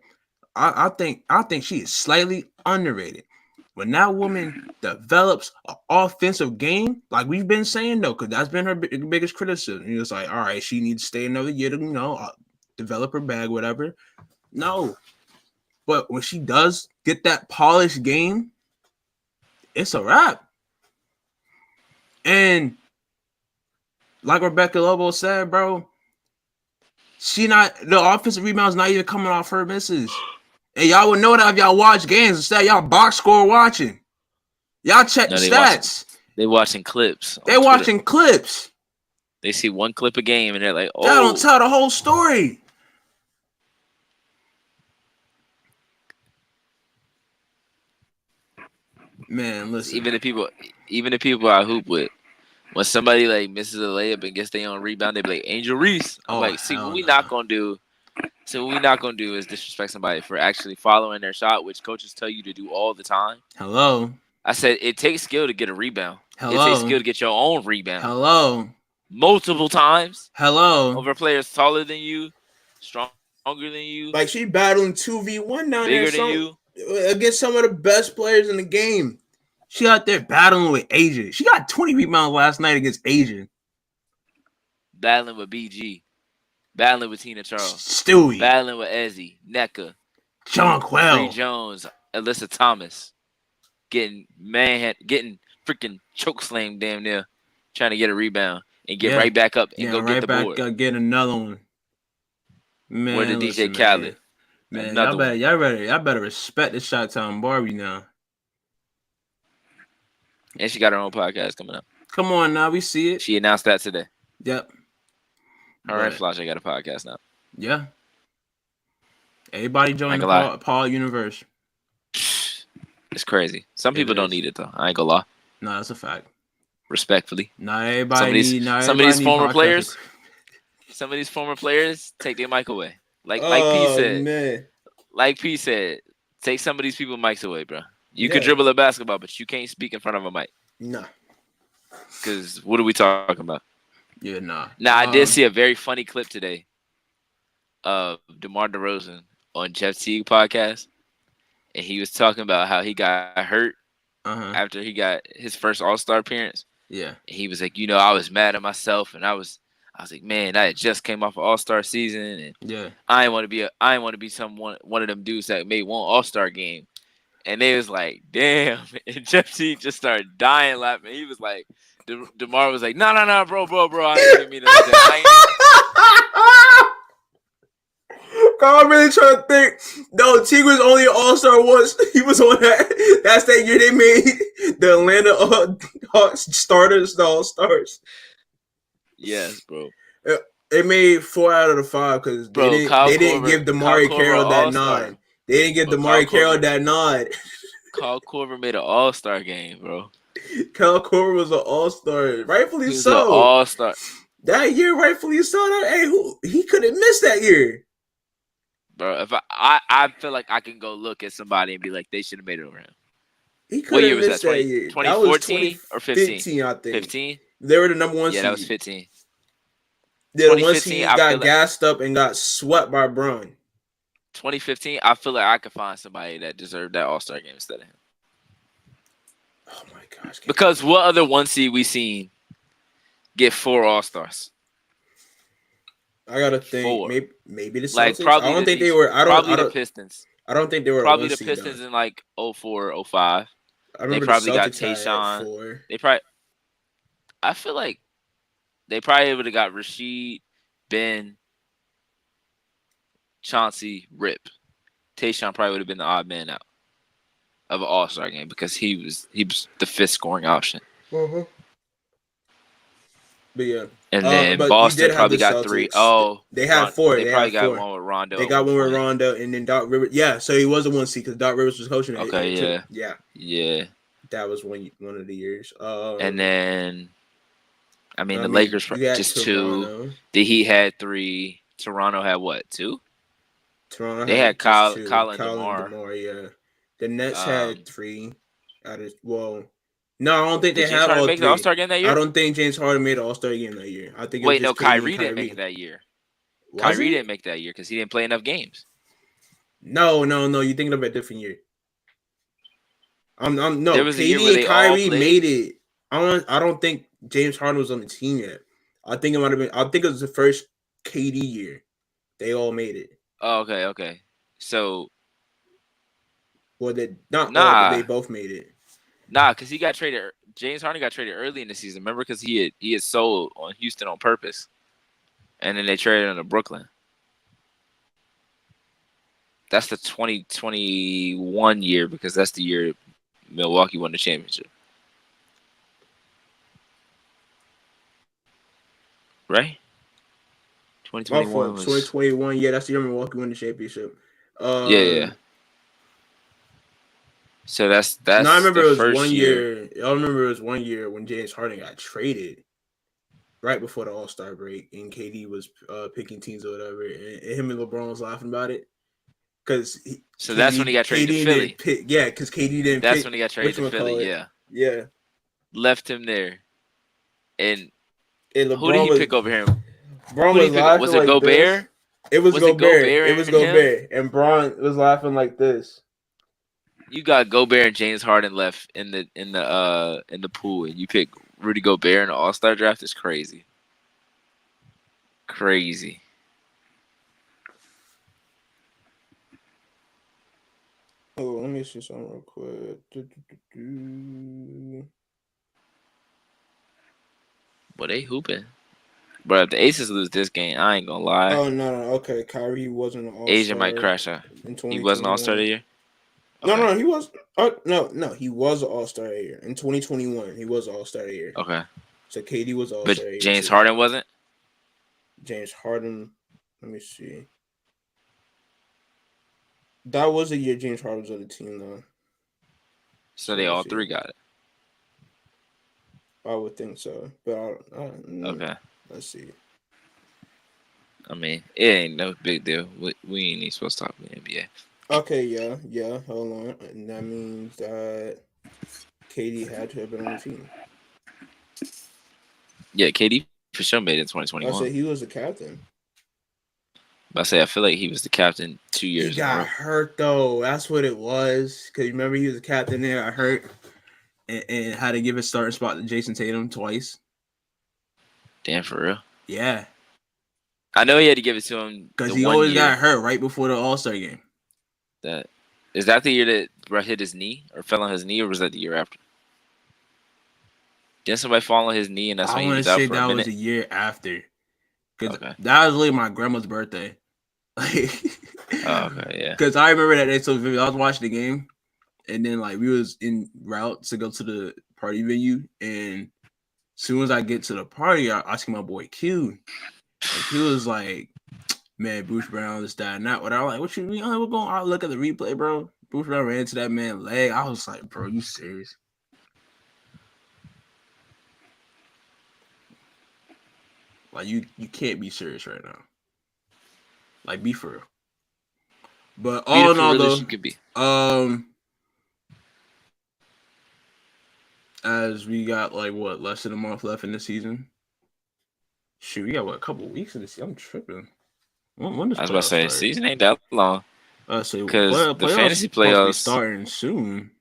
I think she is slightly underrated. When that woman develops an offensive game, like we've been saying though, because that's been her biggest criticism. It's like, all right, she needs to stay another year to develop her bag, whatever. No, but when she does get that polished game, it's a wrap. And like Rebecca Lobo said, bro, She not the offensive rebounds not even coming off her misses. And y'all would know that if y'all watch games instead y'all box score watching. Y'all check the No, stats. they watching clips They on Twitter. watching clips. They see one clip a game and they're like, That don't "Oh, tell the whole story." Man, listen. even the people I hoop with, when somebody like misses a layup and gets their own rebound, they be like, Angel Reese. I'm Oh like, see, hell what we no. not gonna do. So what we not gonna do is disrespect somebody for actually following their shot, which coaches tell you to do all the time. Hello. I said it takes skill to get a rebound. It takes Hello. skill to get your own rebound Hello. multiple times Hello. over players taller than you, stronger than you, Like she battling 2v1 down bigger there than you, against some of the best players in the game. She out there battling with Asian. She got 20 rebounds last night against Asian. battling with BG, battling with Tina Charles, Stewie. battling with Ezzy, NECA, John Bree Quell. Jones, Alyssa Thomas, getting freaking chokeslammed damn near, trying to get a rebound and get right back up and Yeah, go get right the back board. get another one. Where the Man, DJ listen, Khaled, man, another one. y'all better respect the Shot Town Barbie now. And she got her own podcast coming up. Come on now, we see it. She announced that today. Yep. Her and But Flasha got a podcast now. yeah. Everybody I join ain't the gonna lie. Paul universe. It's crazy. Some people don't need it though. I ain't gonna lie. No, that's a fact. Respectfully. Not everybody Some of these former podcast. players, some of these former players take their mic away. Like P Oh said. man. Like P said, take some of these people mics away, bro. You could Yeah. dribble a basketball, but you can't speak in front of a mic. Nah. Because what are we talking about? Yeah, nah. Now, I did see a very funny clip today of DeMar DeRozan on Jeff Teague podcast, and he was talking about how he got hurt after he got his first All-Star appearance. Yeah. And he was like, I was mad at myself, and I was like, man, I had just came off an All-Star season, and Yeah. I didn't want to be one of them dudes that made one All-Star game. And they was like, damn. And Jeff Teague just started dying laughing. He was like, DeMar was like, no, bro. I ain't even mean it like that. I'm really trying to think. No, Teague was only an All-Star once. He was on that. That's that year they made the Atlanta Hawks starters, the All-Stars. Yes, bro. They made 4 out of the 5 because they didn't give Damari Carroll that nod. They didn't give Damari Carroll that nod. Kyle Korver made an All-Star game, bro. Kyle Korver was an All-Star, rightfully He was so. An All-Star that year, rightfully so. He couldn't miss that year, bro. If I feel like I can go look at somebody and be like, they should have made it over him. He couldn't miss that year. 2014 or 15? I think. 15. They were the number 1 seed. Yeah, that was 15. Yeah, the 1 seed got gassed up and got swept by Braun. 2015, I feel like I could find somebody that deserved that All-Star game instead of him. Oh my gosh! Because what other 1 seed we seen get 4 All-Stars? I gotta think. 4. Maybe the Celtics. Like probably I don't think they were. Probably the Pistons. I don't think they were probably the Pistons though. in like 04, 05. I remember they probably the got Celtics Tayshaun. They probably. I feel like they probably would have got Rasheed, Ben, Chauncey, Rip. Tayshaun probably would have been the odd man out of an All-Star game because he was the 5th scoring option. Mm-hmm. But yeah, and then Boston probably got 3. Oh, they had 4. They probably got 1 with Rondo. They got 1 with Rondo, and then Doc Rivers. Yeah, so he was a 1 seed because Doc Rivers was coaching. Okay, yeah. That was one of the years. And then, the Lakers just Toronto. 2. The Heat had 3. Toronto had what? 2. Toronto. They had Kyle and DeMar. Yeah. The Nets had 3. No, I don't think they had all 3. Make the All-Star game that year? I don't think James Harden made the All-Star game that year. I think it was just Kyrie didn't make it that year. Kyrie didn't make that year because he didn't play enough games. No. You're thinking of a different year. No. There was KD and Kyrie made it. I don't think James Harden was on the team yet. I think it might have been. I think it was the first KD year. They all made it. Oh, okay. So, well, they both made it. Nah, because he got traded. James Harden got traded early in the season. Remember, because he had sold on Houston on purpose, and then they traded him to Brooklyn. That's the 2021 year because that's the year Milwaukee won the championship. Right? My 2021 fault. was 2021. Yeah, that's the year Milwaukee won the championship. yeah, yeah. So No, I that's remember the it was first one year. year. I remember it was one year when James Harden got traded right before the All Star break, and KD was picking teams or whatever, and him and LeBron was laughing about it because So that's when he KD got traded to KD didn't Philly. pick. Yeah, because KD didn't That's pick when he got traded what to you Philly. call it. Yeah, Yeah, left him there. And and who did he pick over him? Braun Who did was he pick? Was laughing it like this. Gobert? It was Was it Gobert. It Gobert was and him? Gobert, and Braun was laughing like this. You got Gobert and James Harden left in the pool, and you pick Rudy Gobert in the All Star draft. Is crazy, crazy. Oh, let me see something real quick. But they hooping. But if the Aces lose this game, I ain't gonna lie. Oh no, okay. Kyrie wasn't an All Asian might Star crash out. in He wasn't All Star 2021. that year. No, Okay, no, he was. Oh no, he was an All Star year in 2021. He was an All Star year. okay. So KD was All But Star year James too. Harden wasn't. James Harden. Let me see. That was the year James Harden was on the team though. So So they let me all see. three got it. I would think so, but Okay. let's see. I mean, it ain't no big deal. We ain't even supposed to talk about the NBA. Okay, yeah. Hold on, and that means that KD had to have been on the team. Yeah, KD for sure made it in I 2021. said he was the captain. But I say I feel like he was the captain 2 He years in a got row. hurt though. That's what it was. Cause remember he was the captain there. Got hurt and had to give his starting spot to Jason Tatum twice. Damn, for real. Yeah, I know he had to give it to him because the he one always year. got hurt right before the All Star game. That is that the year that Bro hit his knee or fell on his knee, or was that the year after? Didn't somebody fall on his knee and that's I when he want to was out say for a that was minute? a year after. Because Okay. that was literally my grandma's birthday. Like, Oh, okay. Yeah. because I remember that day so vividly. I was watching the game, and then like we was en route to go to the party venue, and as soon as I get to the party, I asked my boy Q, and Q was like, "Man, Bruce Brown, this, that, and that." What I was like, "What you mean? We're going out look at the replay, bro." Bruce Brown ran into that man's leg. I was like, "Bro, you serious?" Like you can't be serious right now. Like be for real. But Be the all in for all, realest though, you could be. um, as we got like what less than a month left in the season. Shoot, we got what a couple weeks in the season. I'm tripping. When does I was about to playoffs say start? season ain't that long So because the playoffs supposed to be starting soon.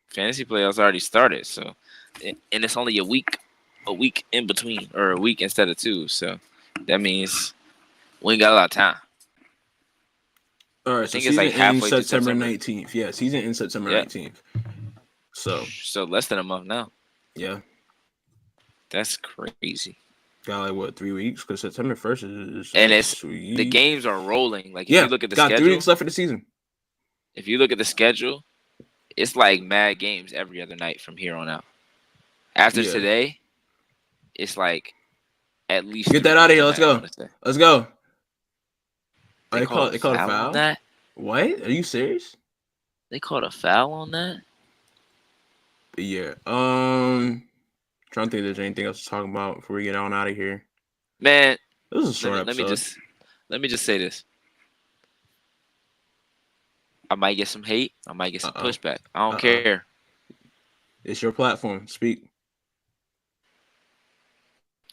fantasy playoffs already started. So, and it's only a week in between, or a week instead of two. So that means we ain't got a lot of time. All I right, so think it's like season ends halfway through September September. 19th. Yeah, season ends September Yeah. 19th. So So less than a month now. yeah, That's crazy. got like what 3 weeks because September 1st is And it's next the week. games are rolling. Like if you Yeah, look at the got 3 weeks schedule, left for the season. it's like mad games every other night from here on out. After Yeah, today, it's like at least get three that out of games here. a Let's night. I go. want to say Let's go. Oh, they called a they called a foul on foul. that. What? Are you serious? They called a foul on that. Yeah. Trying to think if there's anything else to talk about before we get on out of here. Man, This is a let short me episode. let me just say this. I might get some hate. I might get some Uh pushback. I don't uh. care. It's your platform. Speak.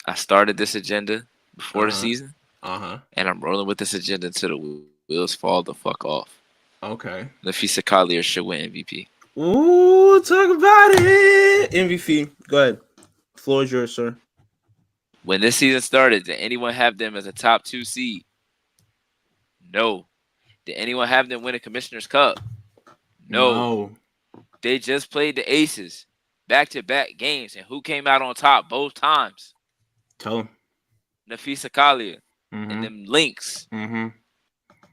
I started this agenda before Uh the huh. season, Uh huh. and I'm rolling with this agenda until the wheels fall the fuck off. Okay. Nafisa Collier should win MVP. Ooh, talk about it. MVP. Go ahead. Floor is yours, sir. When this season started, did anyone have them as a top 2 seed? No. Did anyone have them win a Commissioner's Cup? No. No. They just played the Aces back-to-back games, and who came out on top both times? Tell him. Nafisa Collier and Mm them Lynx. hmm. Mm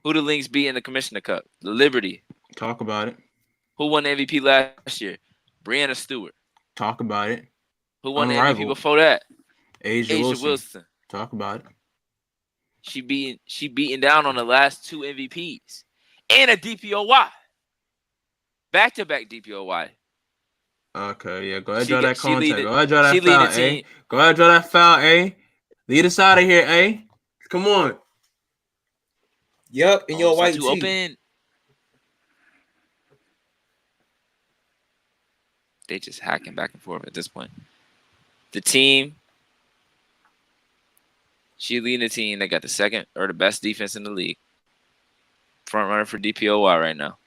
hmm. Who the Lynx beat in the Commissioner Cup? The Liberty. Talk about it. Who won the MVP last year? Brianna Stewart. Talk about it. Who won the MVP Unrivaled. before that? Asia Asia Wilson. Wilson. Talk about it. She beaten down on the last 2 MVPs and a DPOY. Back-to-back DPOY. Okay, yeah. Go ahead, draw that She contact. lead Go ahead, draw she that lead foul, the A. team. Go ahead, draw that foul, A. Lead us out of here, A. Come on. Yep, in your white Satu tee. open. They just hacking back and forth at this point. The team, she leading the team. They got the second or the best defense in the league. Front runner for DPOY right now.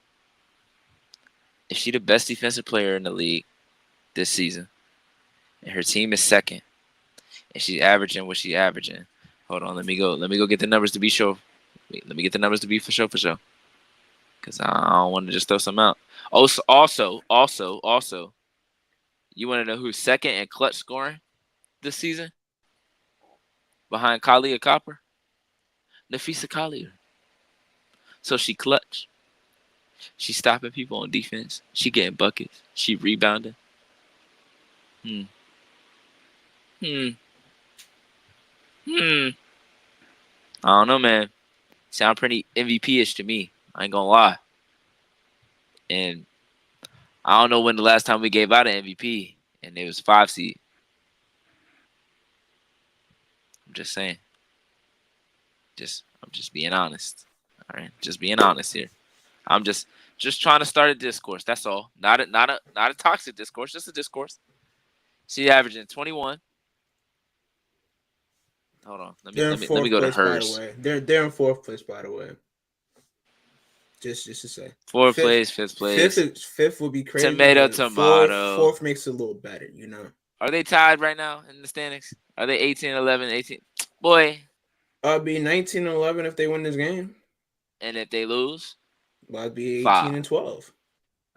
If she the best defensive player in the league this season, and her team is second, and she's averaging what she's averaging. Hold on, let me go get the numbers to be sure. Let me get the numbers to be for sure. Because I don't want to just throw some out. Also, you want to know who's second in clutch scoring this season? Behind Kalia Copper? Nafisa Collier. So she clutch. She's stopping people on defense. She getting buckets. She rebounding. I don't know, man. Sound pretty MVP-ish to me. I ain't gonna lie. And I don't know when the last time we gave out an MVP and it was 5 seed. I'm just saying. I'm just being honest. All right, just being honest here. I'm just trying to start a discourse. That's all. Not a toxic discourse. Just a discourse. She's averaging 21. Hold on. Let me go to hers. By the way. They're in fourth place, by the way. Just to say. Fourth place, fifth place. Fifth would be crazy. Tomato. Fourth makes it a little better, you know. Are they tied right now in the standings? Are they 18, 11, 18? Boy. I'd be 19 and 11 if they win this game. And if they lose? Well, I'd be 18 5. and 12.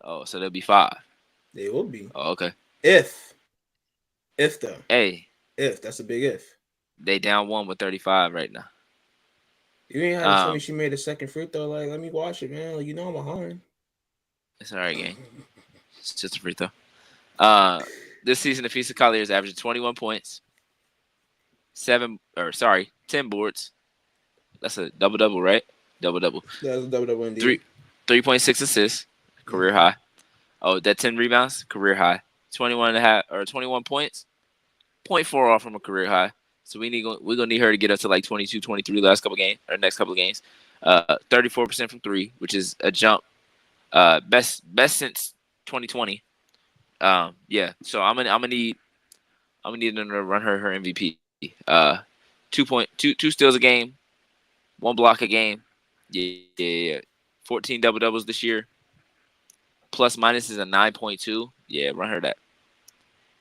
Oh, so they'll be 5. They will be. Oh, okay. If though. Hey. If. That's a big if. They down 1 with 35 right now. You ain't have to tell me she made a second free throw. Like, let me watch it, man. Like, you know I'm behind. It's all right, gang. It's just a free throw. This season, Nafisa Collier is averaging 21 points, 10 boards. That's a double-double, right? Double-double. Yeah, that's a double-double indeed. 3.6 assists, career high. Oh, that 10 rebounds, career high. 21 and a half or 21 points, 0.4 off from a career high. So we're gonna need her to get up to like 22, 23 next couple of games. 34% from 3, which is a jump. Best since 2020. Yeah. So I'm gonna need them to run her MVP. 2 steals a game, 1 block a game. Yeah. 14 double doubles this year. Plus minus is a 9.2. Yeah, run her that.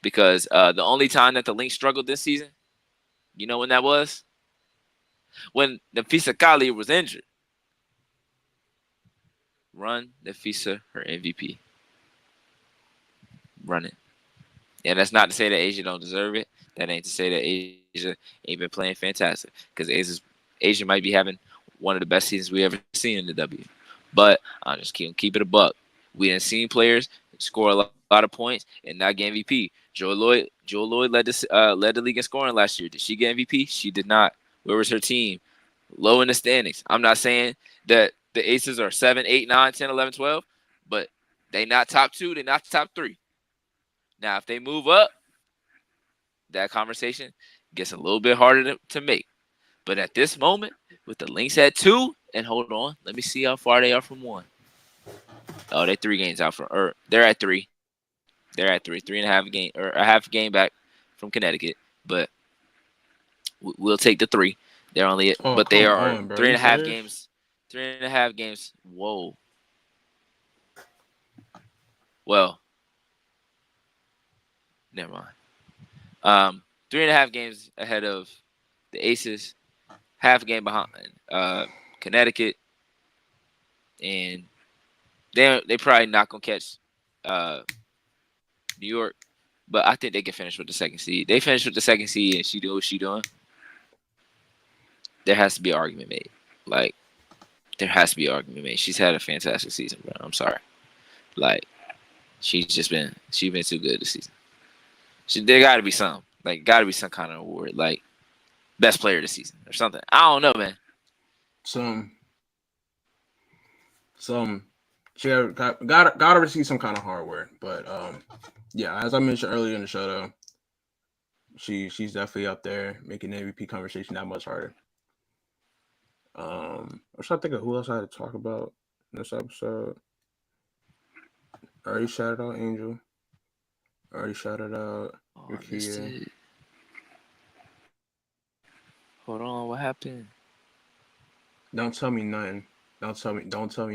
Because the only time that the Lynx struggled this season, you know when that was? When Nafisa Collier was injured. Run Nafisa her MVP. Run it. And that's not to say that Asia don't deserve it. That ain't to say that Asia ain't been playing fantastic. Because Asia might be having one of the best seasons we ever seen in the W. But I'll just keep it a buck. We done seen players score a lot of points and not get MVP. Joel Lloyd led the league in scoring last year. Did she get MVP? She did not. Where was her team? Low in the standings. I'm not saying that the Aces are 7, 8, 9, 10, 11, 12, but they not top 2. They're not top 3. Now, if they move up, that conversation gets a little bit harder to make. But at this moment, with the Lynx at 2, and hold on, let me see how far they are from 1. Oh, they're 3 games out from, or they're at 3. They're at 3, 3.5 game, or a half game back from Connecticut. But we'll take the 3. They're only, but they are 3.5 games. 3.5 games. Whoa. Well, never mind. 3.5 games ahead of the Aces. Half a game behind Connecticut, and they probably not gonna catch New York, but I think they can finish with the second seed. They finish with the second seed, and she do what she doing. There has to be an argument made. Like, there has to be an argument made. She's had a fantastic season, bro. I'm sorry. Like she's been too good this season. There got to be some, like, got to be some kind of award, like best player this season or something. I don't know, man. Some some she gotta receive some kind of hardware. But yeah, as I mentioned earlier in the show, though, she's definitely up there, making the MVP conversation that much harder. I'm trying to think of who else I had to talk about in this episode. I already shouted out Angel. I already shouted out Oh, I missed Rukia. it. Hold on, what happened? Don't tell me nothing. Don't tell me nothing. Don't tell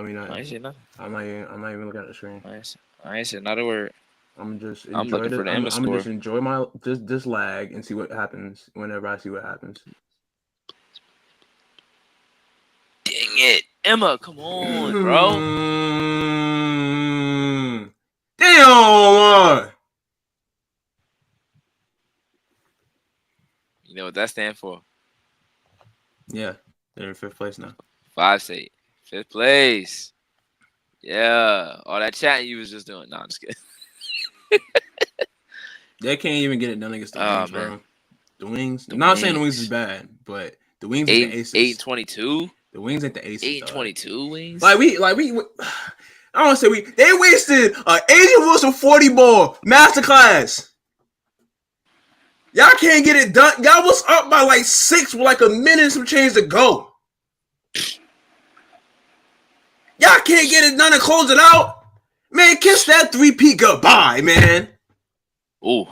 me I nothing. ain't said nothing. I'm not even looking at the screen. I ain't said not a word. I'm just I'm enjoy looking it. for the Emma I'm just score. enjoy my this lag and see what happens whenever I see what happens. Dang it, Emma, come on, bro. Damn. You know what that stands for? Yeah, they're in fifth place now. 5-8, fifth place. Yeah, all that chatting you was just doing. No, I'm just kidding. They can't even get it done against the Oh Wings, man, bro. The Wings. the I'm not saying the Wings is Wings. bad, but the Wings ain't the 8 Aces. 22. The Wings ain't the Aces, 8 dog. 22 Wings. Like we. I don't want to say we. They wasted Adrian Wilson 40 ball masterclass. Y'all can't get it done. Y'all was up by like 6 with like a minute and some change to go. Y'all can't get it done and close it out. Man, kiss that 3P goodbye, man. Ooh.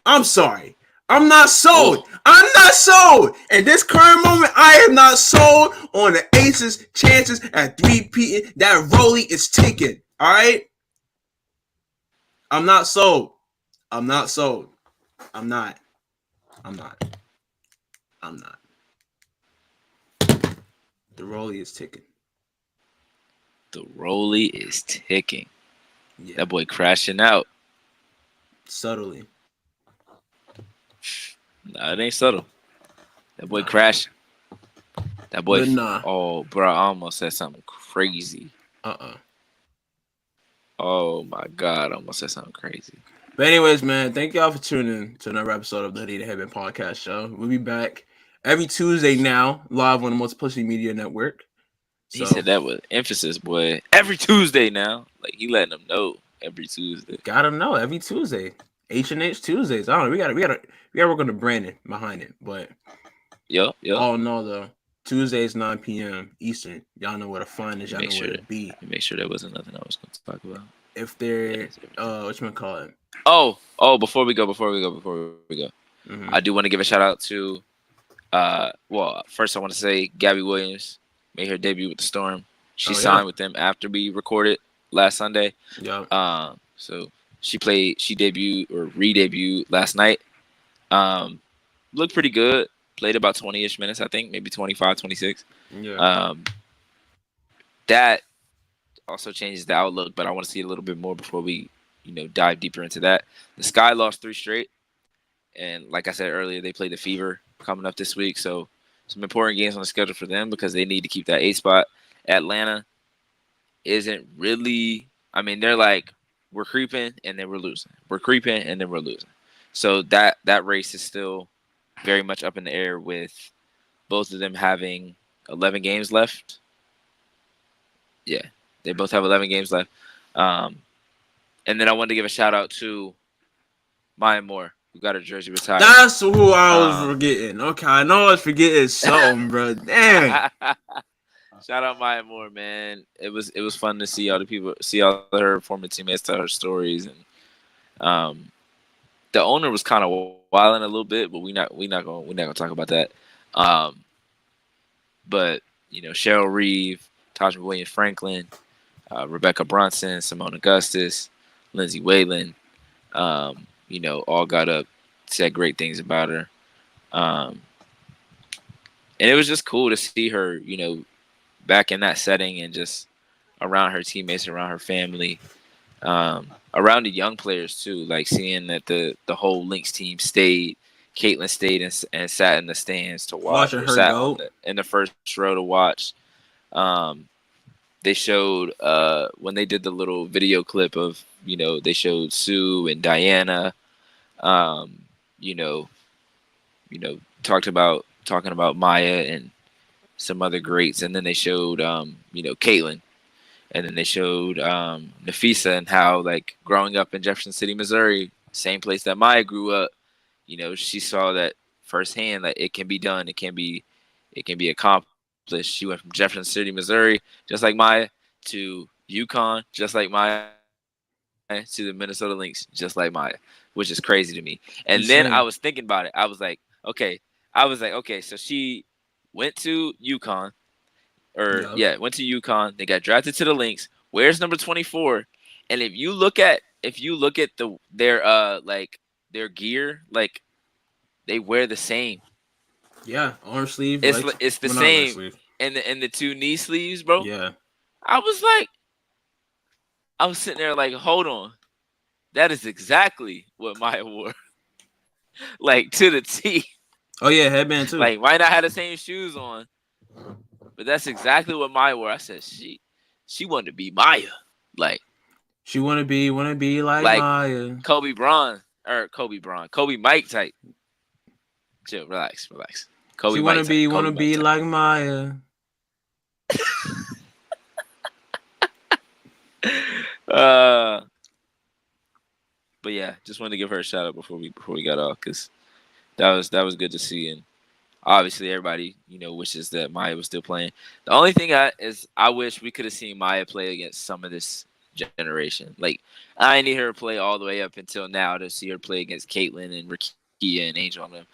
I'm sorry. I'm not sold. Ooh. I'm not sold. At this current moment, I am not sold on the Aces' chances at 3P. That Rolly is ticking. All right? I'm not sold. I'm not sold. I'm not. I'm not. I'm not. The Rolly is ticking. The Rolly is ticking. Yeah. That boy crashing out. Subtly. Nah, it ain't subtle. That boy Nah. crashing. That boy. But nah. Oh, bro, I almost said something crazy. Oh my God, I almost said something crazy. But anyways, man, thank y'all for tuning in to another episode of the Hoodie to Heaven podcast show. We'll be back every Tuesday now, live on the Multiplicity Media Network. He said that with emphasis, boy. Every Tuesday now. Like, he letting them know every Tuesday. Gotta know every Tuesday. H&H Tuesdays. I don't know. We gotta work on the branding behind it. But Yup. all in all, though, Tuesdays 9 p.m. Eastern. Y'all know where to find us. Y'all know where to be. Make sure there wasn't nothing I was going to talk about. If they're what you call it? Oh, before we go. Mm-hmm. I do want to give a shout out to well, first I want to say Gabby Williams made her debut with the Storm. She signed with them after we recorded last Sunday. Yeah. So she debuted or re-debuted last night. Looked pretty good. Played about 20-ish minutes, I think, maybe 25, 26. Yeah. That also changes the outlook, but I want to see a little bit more before we, dive deeper into that. The Sky lost 3 straight, and like I said earlier, they play the Fever coming up this week, so some important games on the schedule for them because they need to keep that 8 spot. Atlanta isn't really. I mean, they're like, we're creeping and then we're losing. We're creeping and then we're losing. So that race is still very much up in the air with both of them having 11 games left. Yeah, they both have 11 games left. And then I wanted to give a shout out to Maya Moore, who got her jersey retired. That's who I was forgetting. Okay, I know I was forgetting something, bro. Damn. Shout out Maya Moore, man. It was fun to see all her former teammates tell her stories, and the owner was kind of wilding a little bit, but we're not gonna talk about that. But Cheryl Reeve, Taj Williams Franklin, Rebecca Bronson, Simone Augustus, Lindsay Whalen, all got up, said great things about her, and it was just cool to see her, back in that setting and just around her teammates, around her family, around the young players too. Like seeing that the whole Lynx team stayed Caitlyn stayed and sat in the stands to watch, Watching or her sat on go. the in the first row to watch. Um, they showed when they did the little video clip of, they showed Sue and Diana. Um, you know, talking about Maya and some other greats, and then they showed Caitlyn, and then they showed Nafisa and how, like, growing up in Jefferson City, Missouri, same place that Maya grew up. She saw that firsthand that it can be done. It can be accomplished. She went from Jefferson City, Missouri, just like Maya, to UConn, just like Maya, to the Minnesota Lynx, just like Maya, which is crazy to me. And then I was thinking about it. Insane. I was like, okay, so she went to UConn, or Yup. yeah, went to UConn. They got drafted to the Lynx. Where's number 24? And if you look at their gear, like, they wear the same. Yeah. Arm sleeve, It's leg. it's the Well, not leg same, sleeve. and the two knee sleeves, bro. Yeah. I was like, I was sitting there like, hold on, that is exactly what Maya wore, like, to the T. Oh yeah, headband too. Like, might not have the same shoes on, but that's exactly what Maya wore. I said she wanted to be Maya, like She wanna be like like Maya. Kobe Mike type. Chill, relax. She Kobe wanna Mike type, be Kobe wanna Mike be type. like Maya. Uh, but yeah, just wanted to give her a shout out before we got off, because that was good to see. And obviously everybody wishes that Maya was still playing. The only thing I wish we could have seen Maya play against some of this generation. Like, I need her to play all the way up until now to see her play against Caitlyn and Rakia and Angel and them.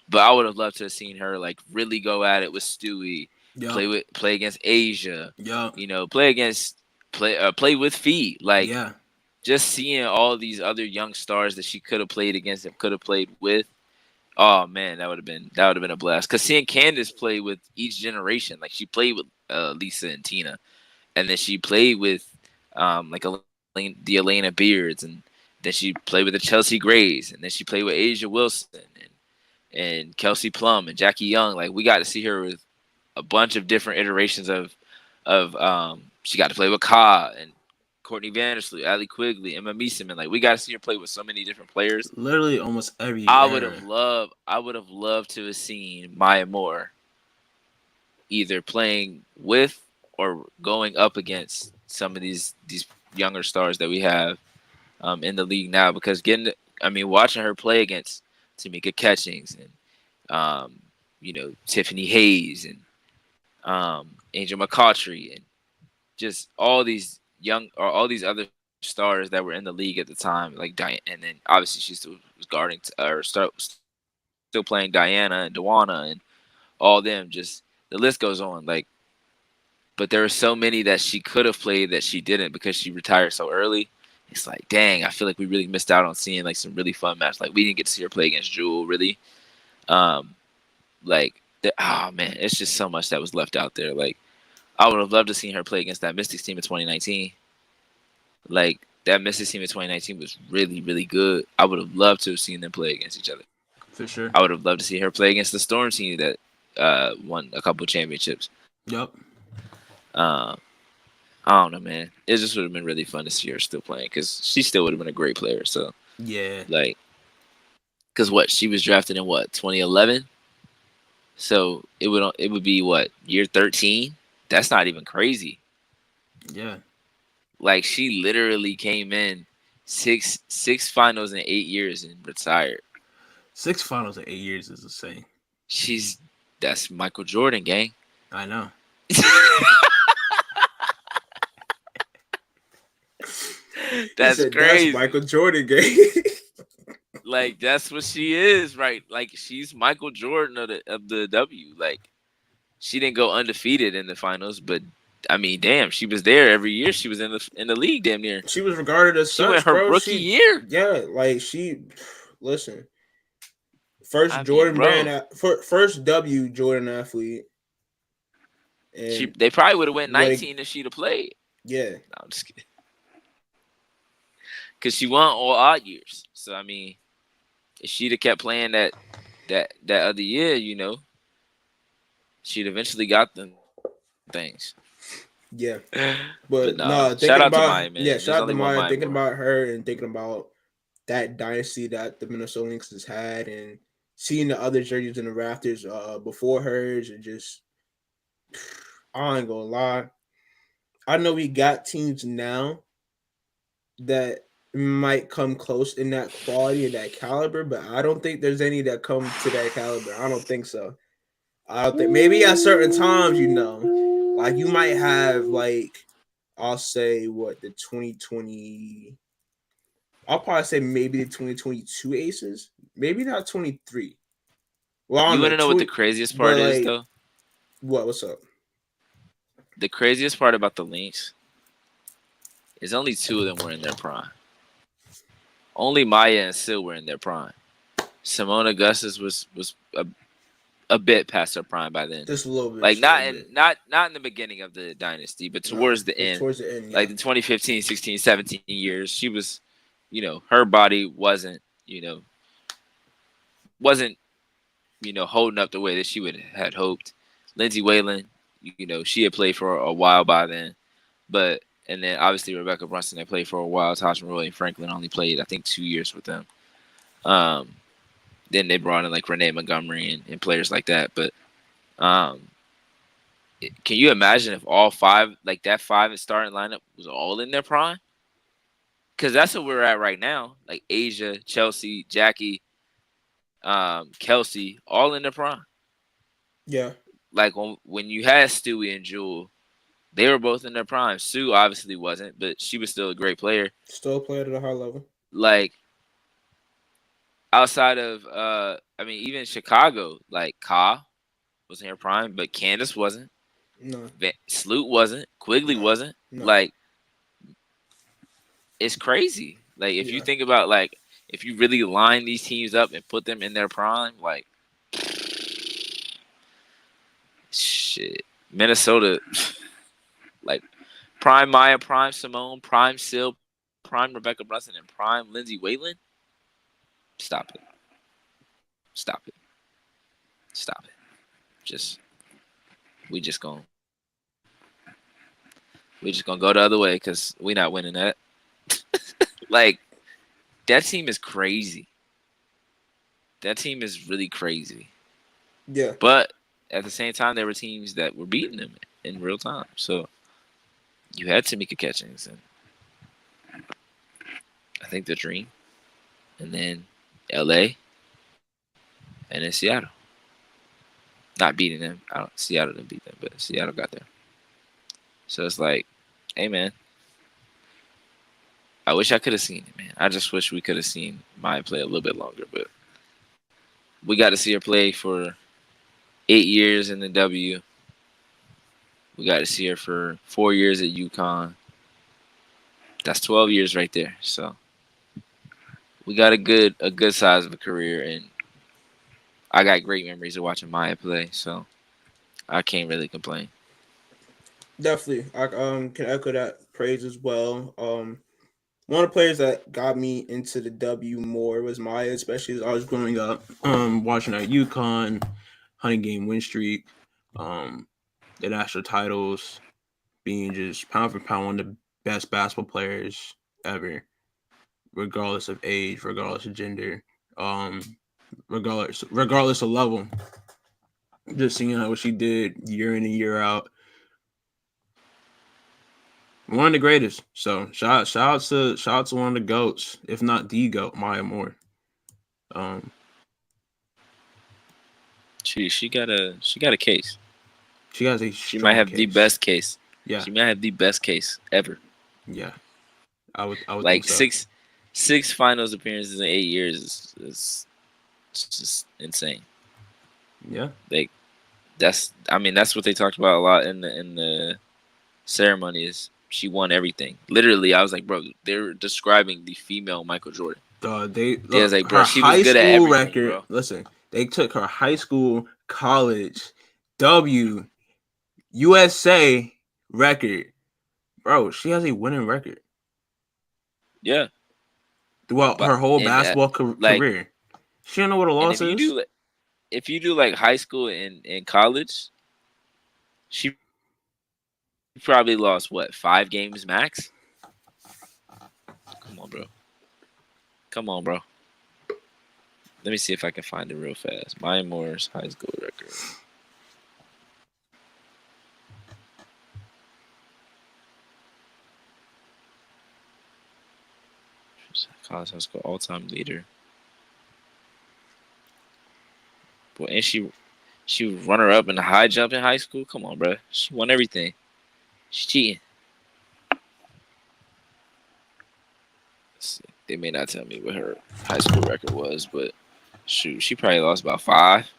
But I would have loved to have seen her, like, really go at it with Stewie, Yup. play against Asia, Yup. play with feet. Like, Yeah. just seeing all these other young stars that she could have played against and could have played with. Oh man, that would have been a blast. Cause seeing Candace play with each generation, like, she played with Lisa and Tina, and then she played with like the Elena Beards, and then she played with the Chelsea Grays, and then she played with Asia Wilson and Kelsey Plum and Jackie Young. Like, we got to see her with a bunch of different iterations of. She got to play with Ka and Courtney Vandersloot, Ali Quigley, Emma Meeseman. Like, we got to see her play with so many different players. Literally almost every era. I would have loved to have seen Maya Moore either playing with or going up against some of these younger stars that we have in the league now. Because watching her play against Tamika Catchings and Tiffany Hayes and Angel McCautry and just all these other stars that were in the league at the time, like Diane, and then obviously she still was guarding still playing Diana and Dewana and all them. Just the list goes on. Like, but there were so many that she could have played that she didn't because she retired so early. It's like, dang, I feel like we really missed out on seeing, like, some really fun matches. Like, we didn't get to see her play against Jewel, really. Um, oh man, it's just so much that was left out there. Like, I would have loved to see her play against that Mystics team in 2019. Like, that Mystics team in 2019 was really, really good. I would have loved to have seen them play against each other. For sure. I would have loved to see her play against the Storm team that won a couple championships. Yup. Um, I don't know, man. It just would have been really fun to see her still playing, because she still would have been a great player. So, Yeah. like, because what, she was drafted in what, 2011? So it would be what, year 13? That's not even crazy. Yeah. Like, she literally came in six finals in 8 years and retired. 6 finals in 8 years is insane. She's That's Michael Jordan, gang. I know. He That's said that's crazy. Michael Jordan game. Like, that's what she is, right? Like, she's Michael Jordan of the W. Like, she didn't go undefeated in the finals, but I mean, damn, she was there every year. She was in the league, damn near. She was regarded as She went such, her bro. rookie She, year. yeah, like she. Listen, first I mean, Jordan bro, brand, first W Jordan athlete, and they probably would have went what? 19 if she'd have played. Yeah, No, I'm just kidding. Because she won all odd years. So, I mean, if she'd have kept playing that other year, she'd eventually got them things. Yeah. But nah, But shout out no, to thinking Maya, about, man. yeah, There's only shout out to one Maya Maya, more. thinking about her and thinking about that dynasty that the Minnesota Lynx has had, and seeing the other jerseys in the rafters before hers, and just I ain't gonna lie. I know we got teams now that might come close in that quality and that caliber, but I don't think there's any that come to that caliber. I don't think so. I don't think, maybe at certain times, like you might have like, I'll say what, the 2020. I'll probably say maybe the 2022 Aces, maybe not 23. Well, I You don't want know, to know what the craziest but part is, like, though? what's up? The craziest part about the Lynx is only two of them were in their prime. Only Maya and Sil were in their prime. Simone Augustus was a bit past her prime by then. Just a little bit, Like just a not little in bit. not in the beginning of the dynasty, but No, towards the it's end, towards the end, yeah. like the 2015, 16, 17 years, she was, her body wasn't holding up the way that she would had hoped. Lindsay Whalen, she had played for a while by then, but and then obviously Rebecca Brunson had played for a while. Tasha Roy and Franklin only played I think 2 years with them. Um, then they brought in like Renee Montgomery and players like that. But um, can you imagine if all five, like that five and starting lineup was all in their prime? Because that's what we're at right now. Like Asia, Chelsea, Jackie, Kelsey, all in their prime. Yeah, Like when you had Stewie and Jewel, they were both in their prime. Sue obviously wasn't, but she was still a great player. still played at a high level. Like outside of I mean even Chicago, like Ka was in her prime, but Candace wasn't. No, Sloot wasn't. Quigley no, wasn't. no. Like it's crazy. Like if you Yeah, think about like if you really line these teams up and put them in their prime, like shit. Minnesota like prime Maya, prime Simone, prime Sil, prime Rebecca Brunson, and prime Lindsay Whalen. Stop it. Stop it. Stop it. Just we just gonna go the other way because we not winning that. Like that team is crazy. That team is really crazy. yeah, But at the same time, there were teams that were beating them in real time. So you had Tamika Catchings and I think the Dream, and then L.A. and then Seattle. Not beating them. I don't. Seattle didn't beat them, but Seattle got there. So it's like, hey man, I wish I could have seen it, man. I just wish we could have seen Maya play a little bit longer, but we got to see her play for 8 years in the W. We got to see her for 4 years at UConn. That's 12 years right there. So we got a good size of a career, and I got great memories of watching Maya play. So I can't really complain. definitely. I can echo that praise as well. One of the players that got me into the W more was Maya, especially as I was growing up, watching at UConn, 100 game win streak, um, the national titles, being just pound for pound one of the best basketball players ever, regardless of age, regardless of gender, um, regardless of level. Just seeing how she did year in and year out, one of the greatest. So shout out to one of the goats, if not the goat, Maya Moore. Um, She got a case. she has a She might strong have the case. best case. Yeah, She might have the best case ever. yeah, I would think Like so. six finals appearances in 8 years is it's just insane. Yeah, Like that's what they talked about a lot in the ceremony is she won everything. Literally, I was like, bro, they're describing the female Michael Jordan. they They was look like, bro, her she was high good at school everything, record. bro. Listen, they took her high school, college, W, USA record, bro. She has a winning record Yeah, throughout but her whole and basketball like career. She don't know what a and loss if you is. do if you do like high school and college, she probably lost what 5 games max. Come on, bro. Come on, bro. Let me see if I can find it real fast. Maya Moore's high school record. College high school all-time leader. Boy, and she was runner up in the high jump in high school. Come on, bro. She won everything. She's cheating. They may not tell me what her high school record was, but shoot, she probably lost about 5.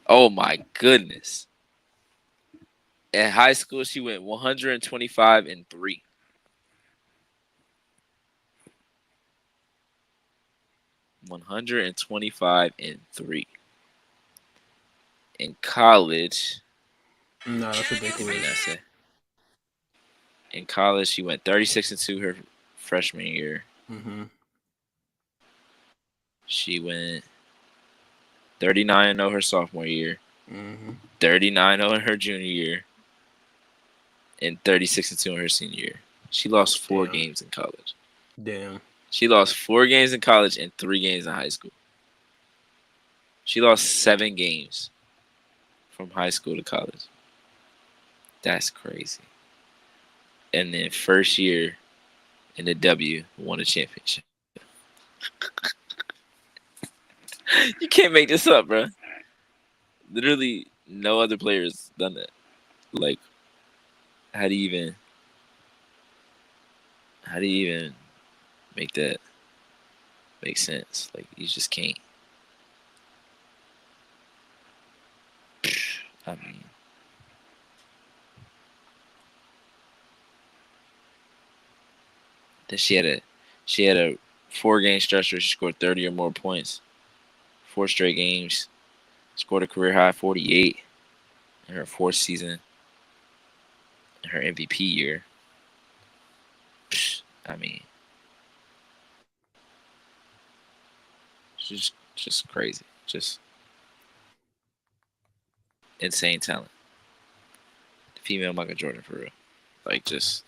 Oh my goodness. In high school, she went 125-3. 125-3. In college, No, that's let me not ridiculous. say. In college, she went 36-2 her freshman year. Mm-hmm. She went 39-0 her sophomore year, Mm-hmm. 39-0 in her junior year, and 36-2 in her senior year. She lost 4 Damn. games in college. Damn. She lost 4 games in college and 3 games in high school. She lost 7 games from high school to college. That's crazy. And then first year in the W, won a championship. You can't make this up, bro. Literally, no other player's done that. Like, how do you even make that make sense? Like, you just can't. I mean, then she had a 4-game stretch where she scored 30 or more points. 4 straight games. Scored a career high 48 in her 4th season. In her MVP year. I mean, just crazy. Just insane talent. The female Michael Jordan for real. Like, just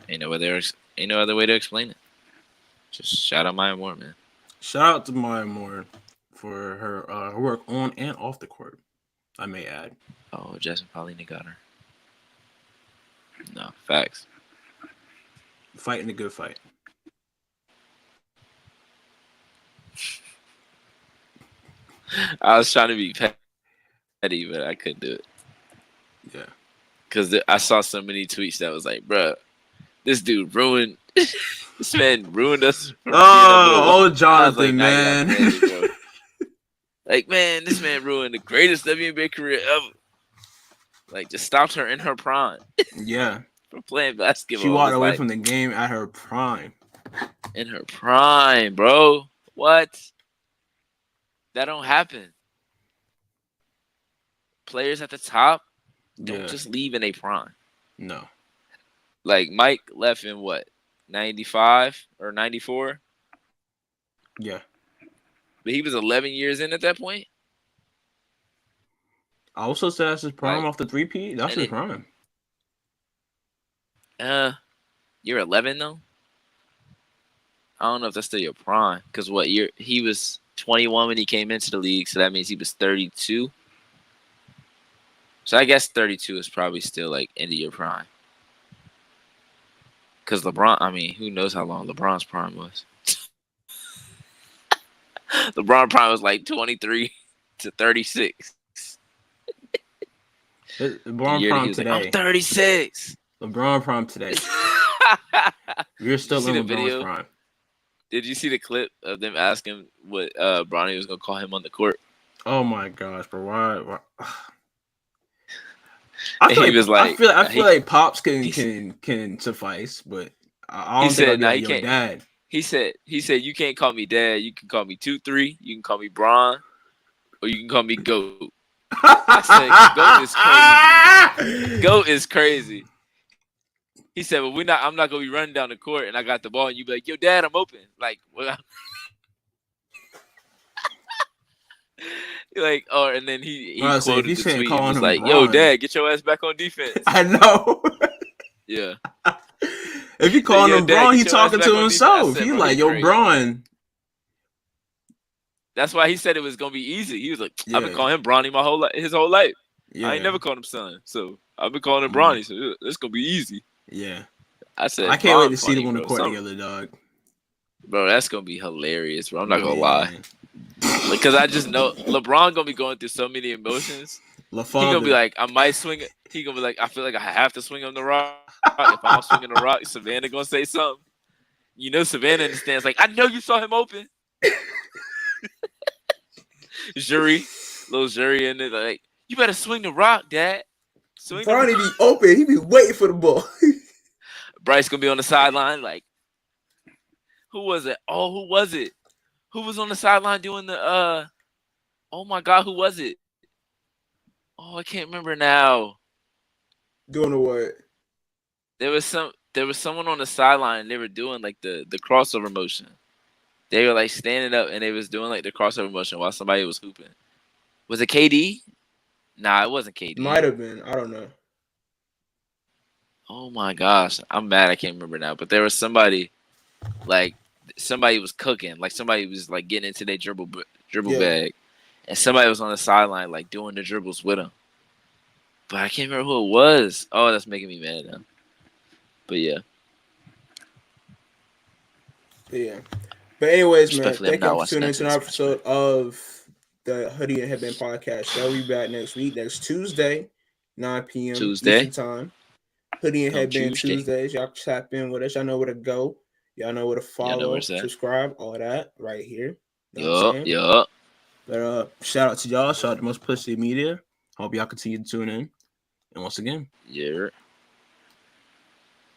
ain't no other way to explain it. Just shout out Maya Moore, man. Shout out to Maya Moore for her work on and off the court. I may add. Oh, Jasmine Paulina got her. No, facts. Fighting a good fight. I was trying to be petty, but I couldn't do it. Yeah. Because I saw so many tweets that was like, bruh, this dude ruined, this man ruined us from being able to watch. Oh, I was like, Jonathan, nah, you gotta man. be petty, bro. Like, man, this man ruined the greatest WNBA career ever. Like, just stopped her in her prime Yeah. from playing She basketball. It walked was away like, from the game at her prime. in her prime, bro. What? That don't happen. Players at the top don't Yeah. just leave in a prime. No. Like, Mike left in what, 95 or 94? Yeah. But he was 11 years in at that point. I also said that's his prime Like, off the 3P. That's and his it, prime. you're 11 though. I don't know if that's still your prime, because what year he was 21 when he came into the league, so that means he was 32. So I guess 32 is probably still like end of your prime. Because LeBron, I mean, who knows how long LeBron's prime was? LeBron prime was like 23 to 36. The LeBron year that he prime was like, I'm today. 36. LeBron prime today. We're Did you still see in the LeBron's video? prime. Did you see the clip of them asking what Bronny was gonna call him on the court? Oh my gosh, bro! Why? I And feel he like was like, I feel like pops he can suffice, but I he don't think I'll said, be "No, like, he yo, can't." dad. He said, "You can't call me dad. You can call me 2-3. You can call me Bron, or you can call me Goat." I said, "Goat is crazy. Goat is crazy." He said, "Well, I'm not gonna be running down the court, and I got the ball, and you be like, yo, dad, I'm open." Like, well, Like, or and then he I say if quoted he's the saying tweet and calling was him like, "Yo, Braun, Dad, get your ass back on defense." I know. Yeah. If he He said, calling "Yo, him Dad, Braun, he get your ass talking back to on defense." I himself. said, He "Bro, he like, yo, crazy." Braun. That's why he said it was gonna be easy. He was like, "I've been Yeah, calling him Bronny his whole life. I ain't yeah, never called him son, so I've been calling him mm, Bronny. So it's gonna be easy." yeah. I I said, can't wait "Bron to see them funny, on the bro. court Some together, dog. bro, that's gonna be hilarious, bro. I'm not gonna lie, Man, like, cause I just know LeBron gonna be going through so many emotions. La He gonna be Father. like, I might swing it. He gonna be like, I feel like I have to swing on the rock. If I don't swing on the rock, Savannah gonna say something. You know, Savannah understands. Like, I know you saw him open. Jury, little jury in it. Like, you better swing the rock, Dad. Swing the rock. Braun, he be open. He be waiting for the ball. Bryce gonna be on the sideline. Like, who was it? Oh, who was it? Who was on the sideline doing the Oh my God, who was it? Oh, I can't remember now. Doing the what? There was someone on the sideline. And they were doing like the crossover motion. They were like standing up and they was doing like the crossover motion while somebody was hooping. Was it KD? Nah, it wasn't Might KD. have been. I don't know. Oh my gosh, I'm mad. I can't remember now. But there was somebody like somebody was cooking. Like somebody was like getting into their dribble Yeah, bag, and somebody was on the sideline like doing the dribbles with them. But I can't remember who it was. Oh, that's making me mad now. But yeah, yeah. But anyways, man, respectfully, I'm thank y'all not for watching tuning that into tennis another match, man. episode of the Hoodie and Headband Podcast Show. We back next week, next Tuesday, 9 p.m. Eastern Tuesday Time. Hoodie and on Headband Tuesday. Tuesdays. Y'all tap in with us. Y'all know where to go. Y'all know where to Y'all know where follow, it's at. subscribe, all that right here. Know what I'm Yup, saying? yup. But shout out to y'all. Shout out to Most Pussy Media. Hope y'all continue to tune in. And once again, Yeah.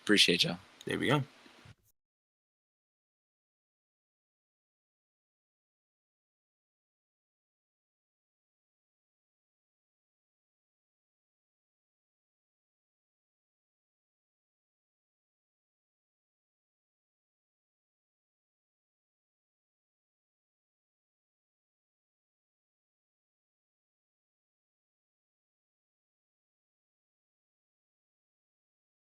Appreciate y'all. there we go.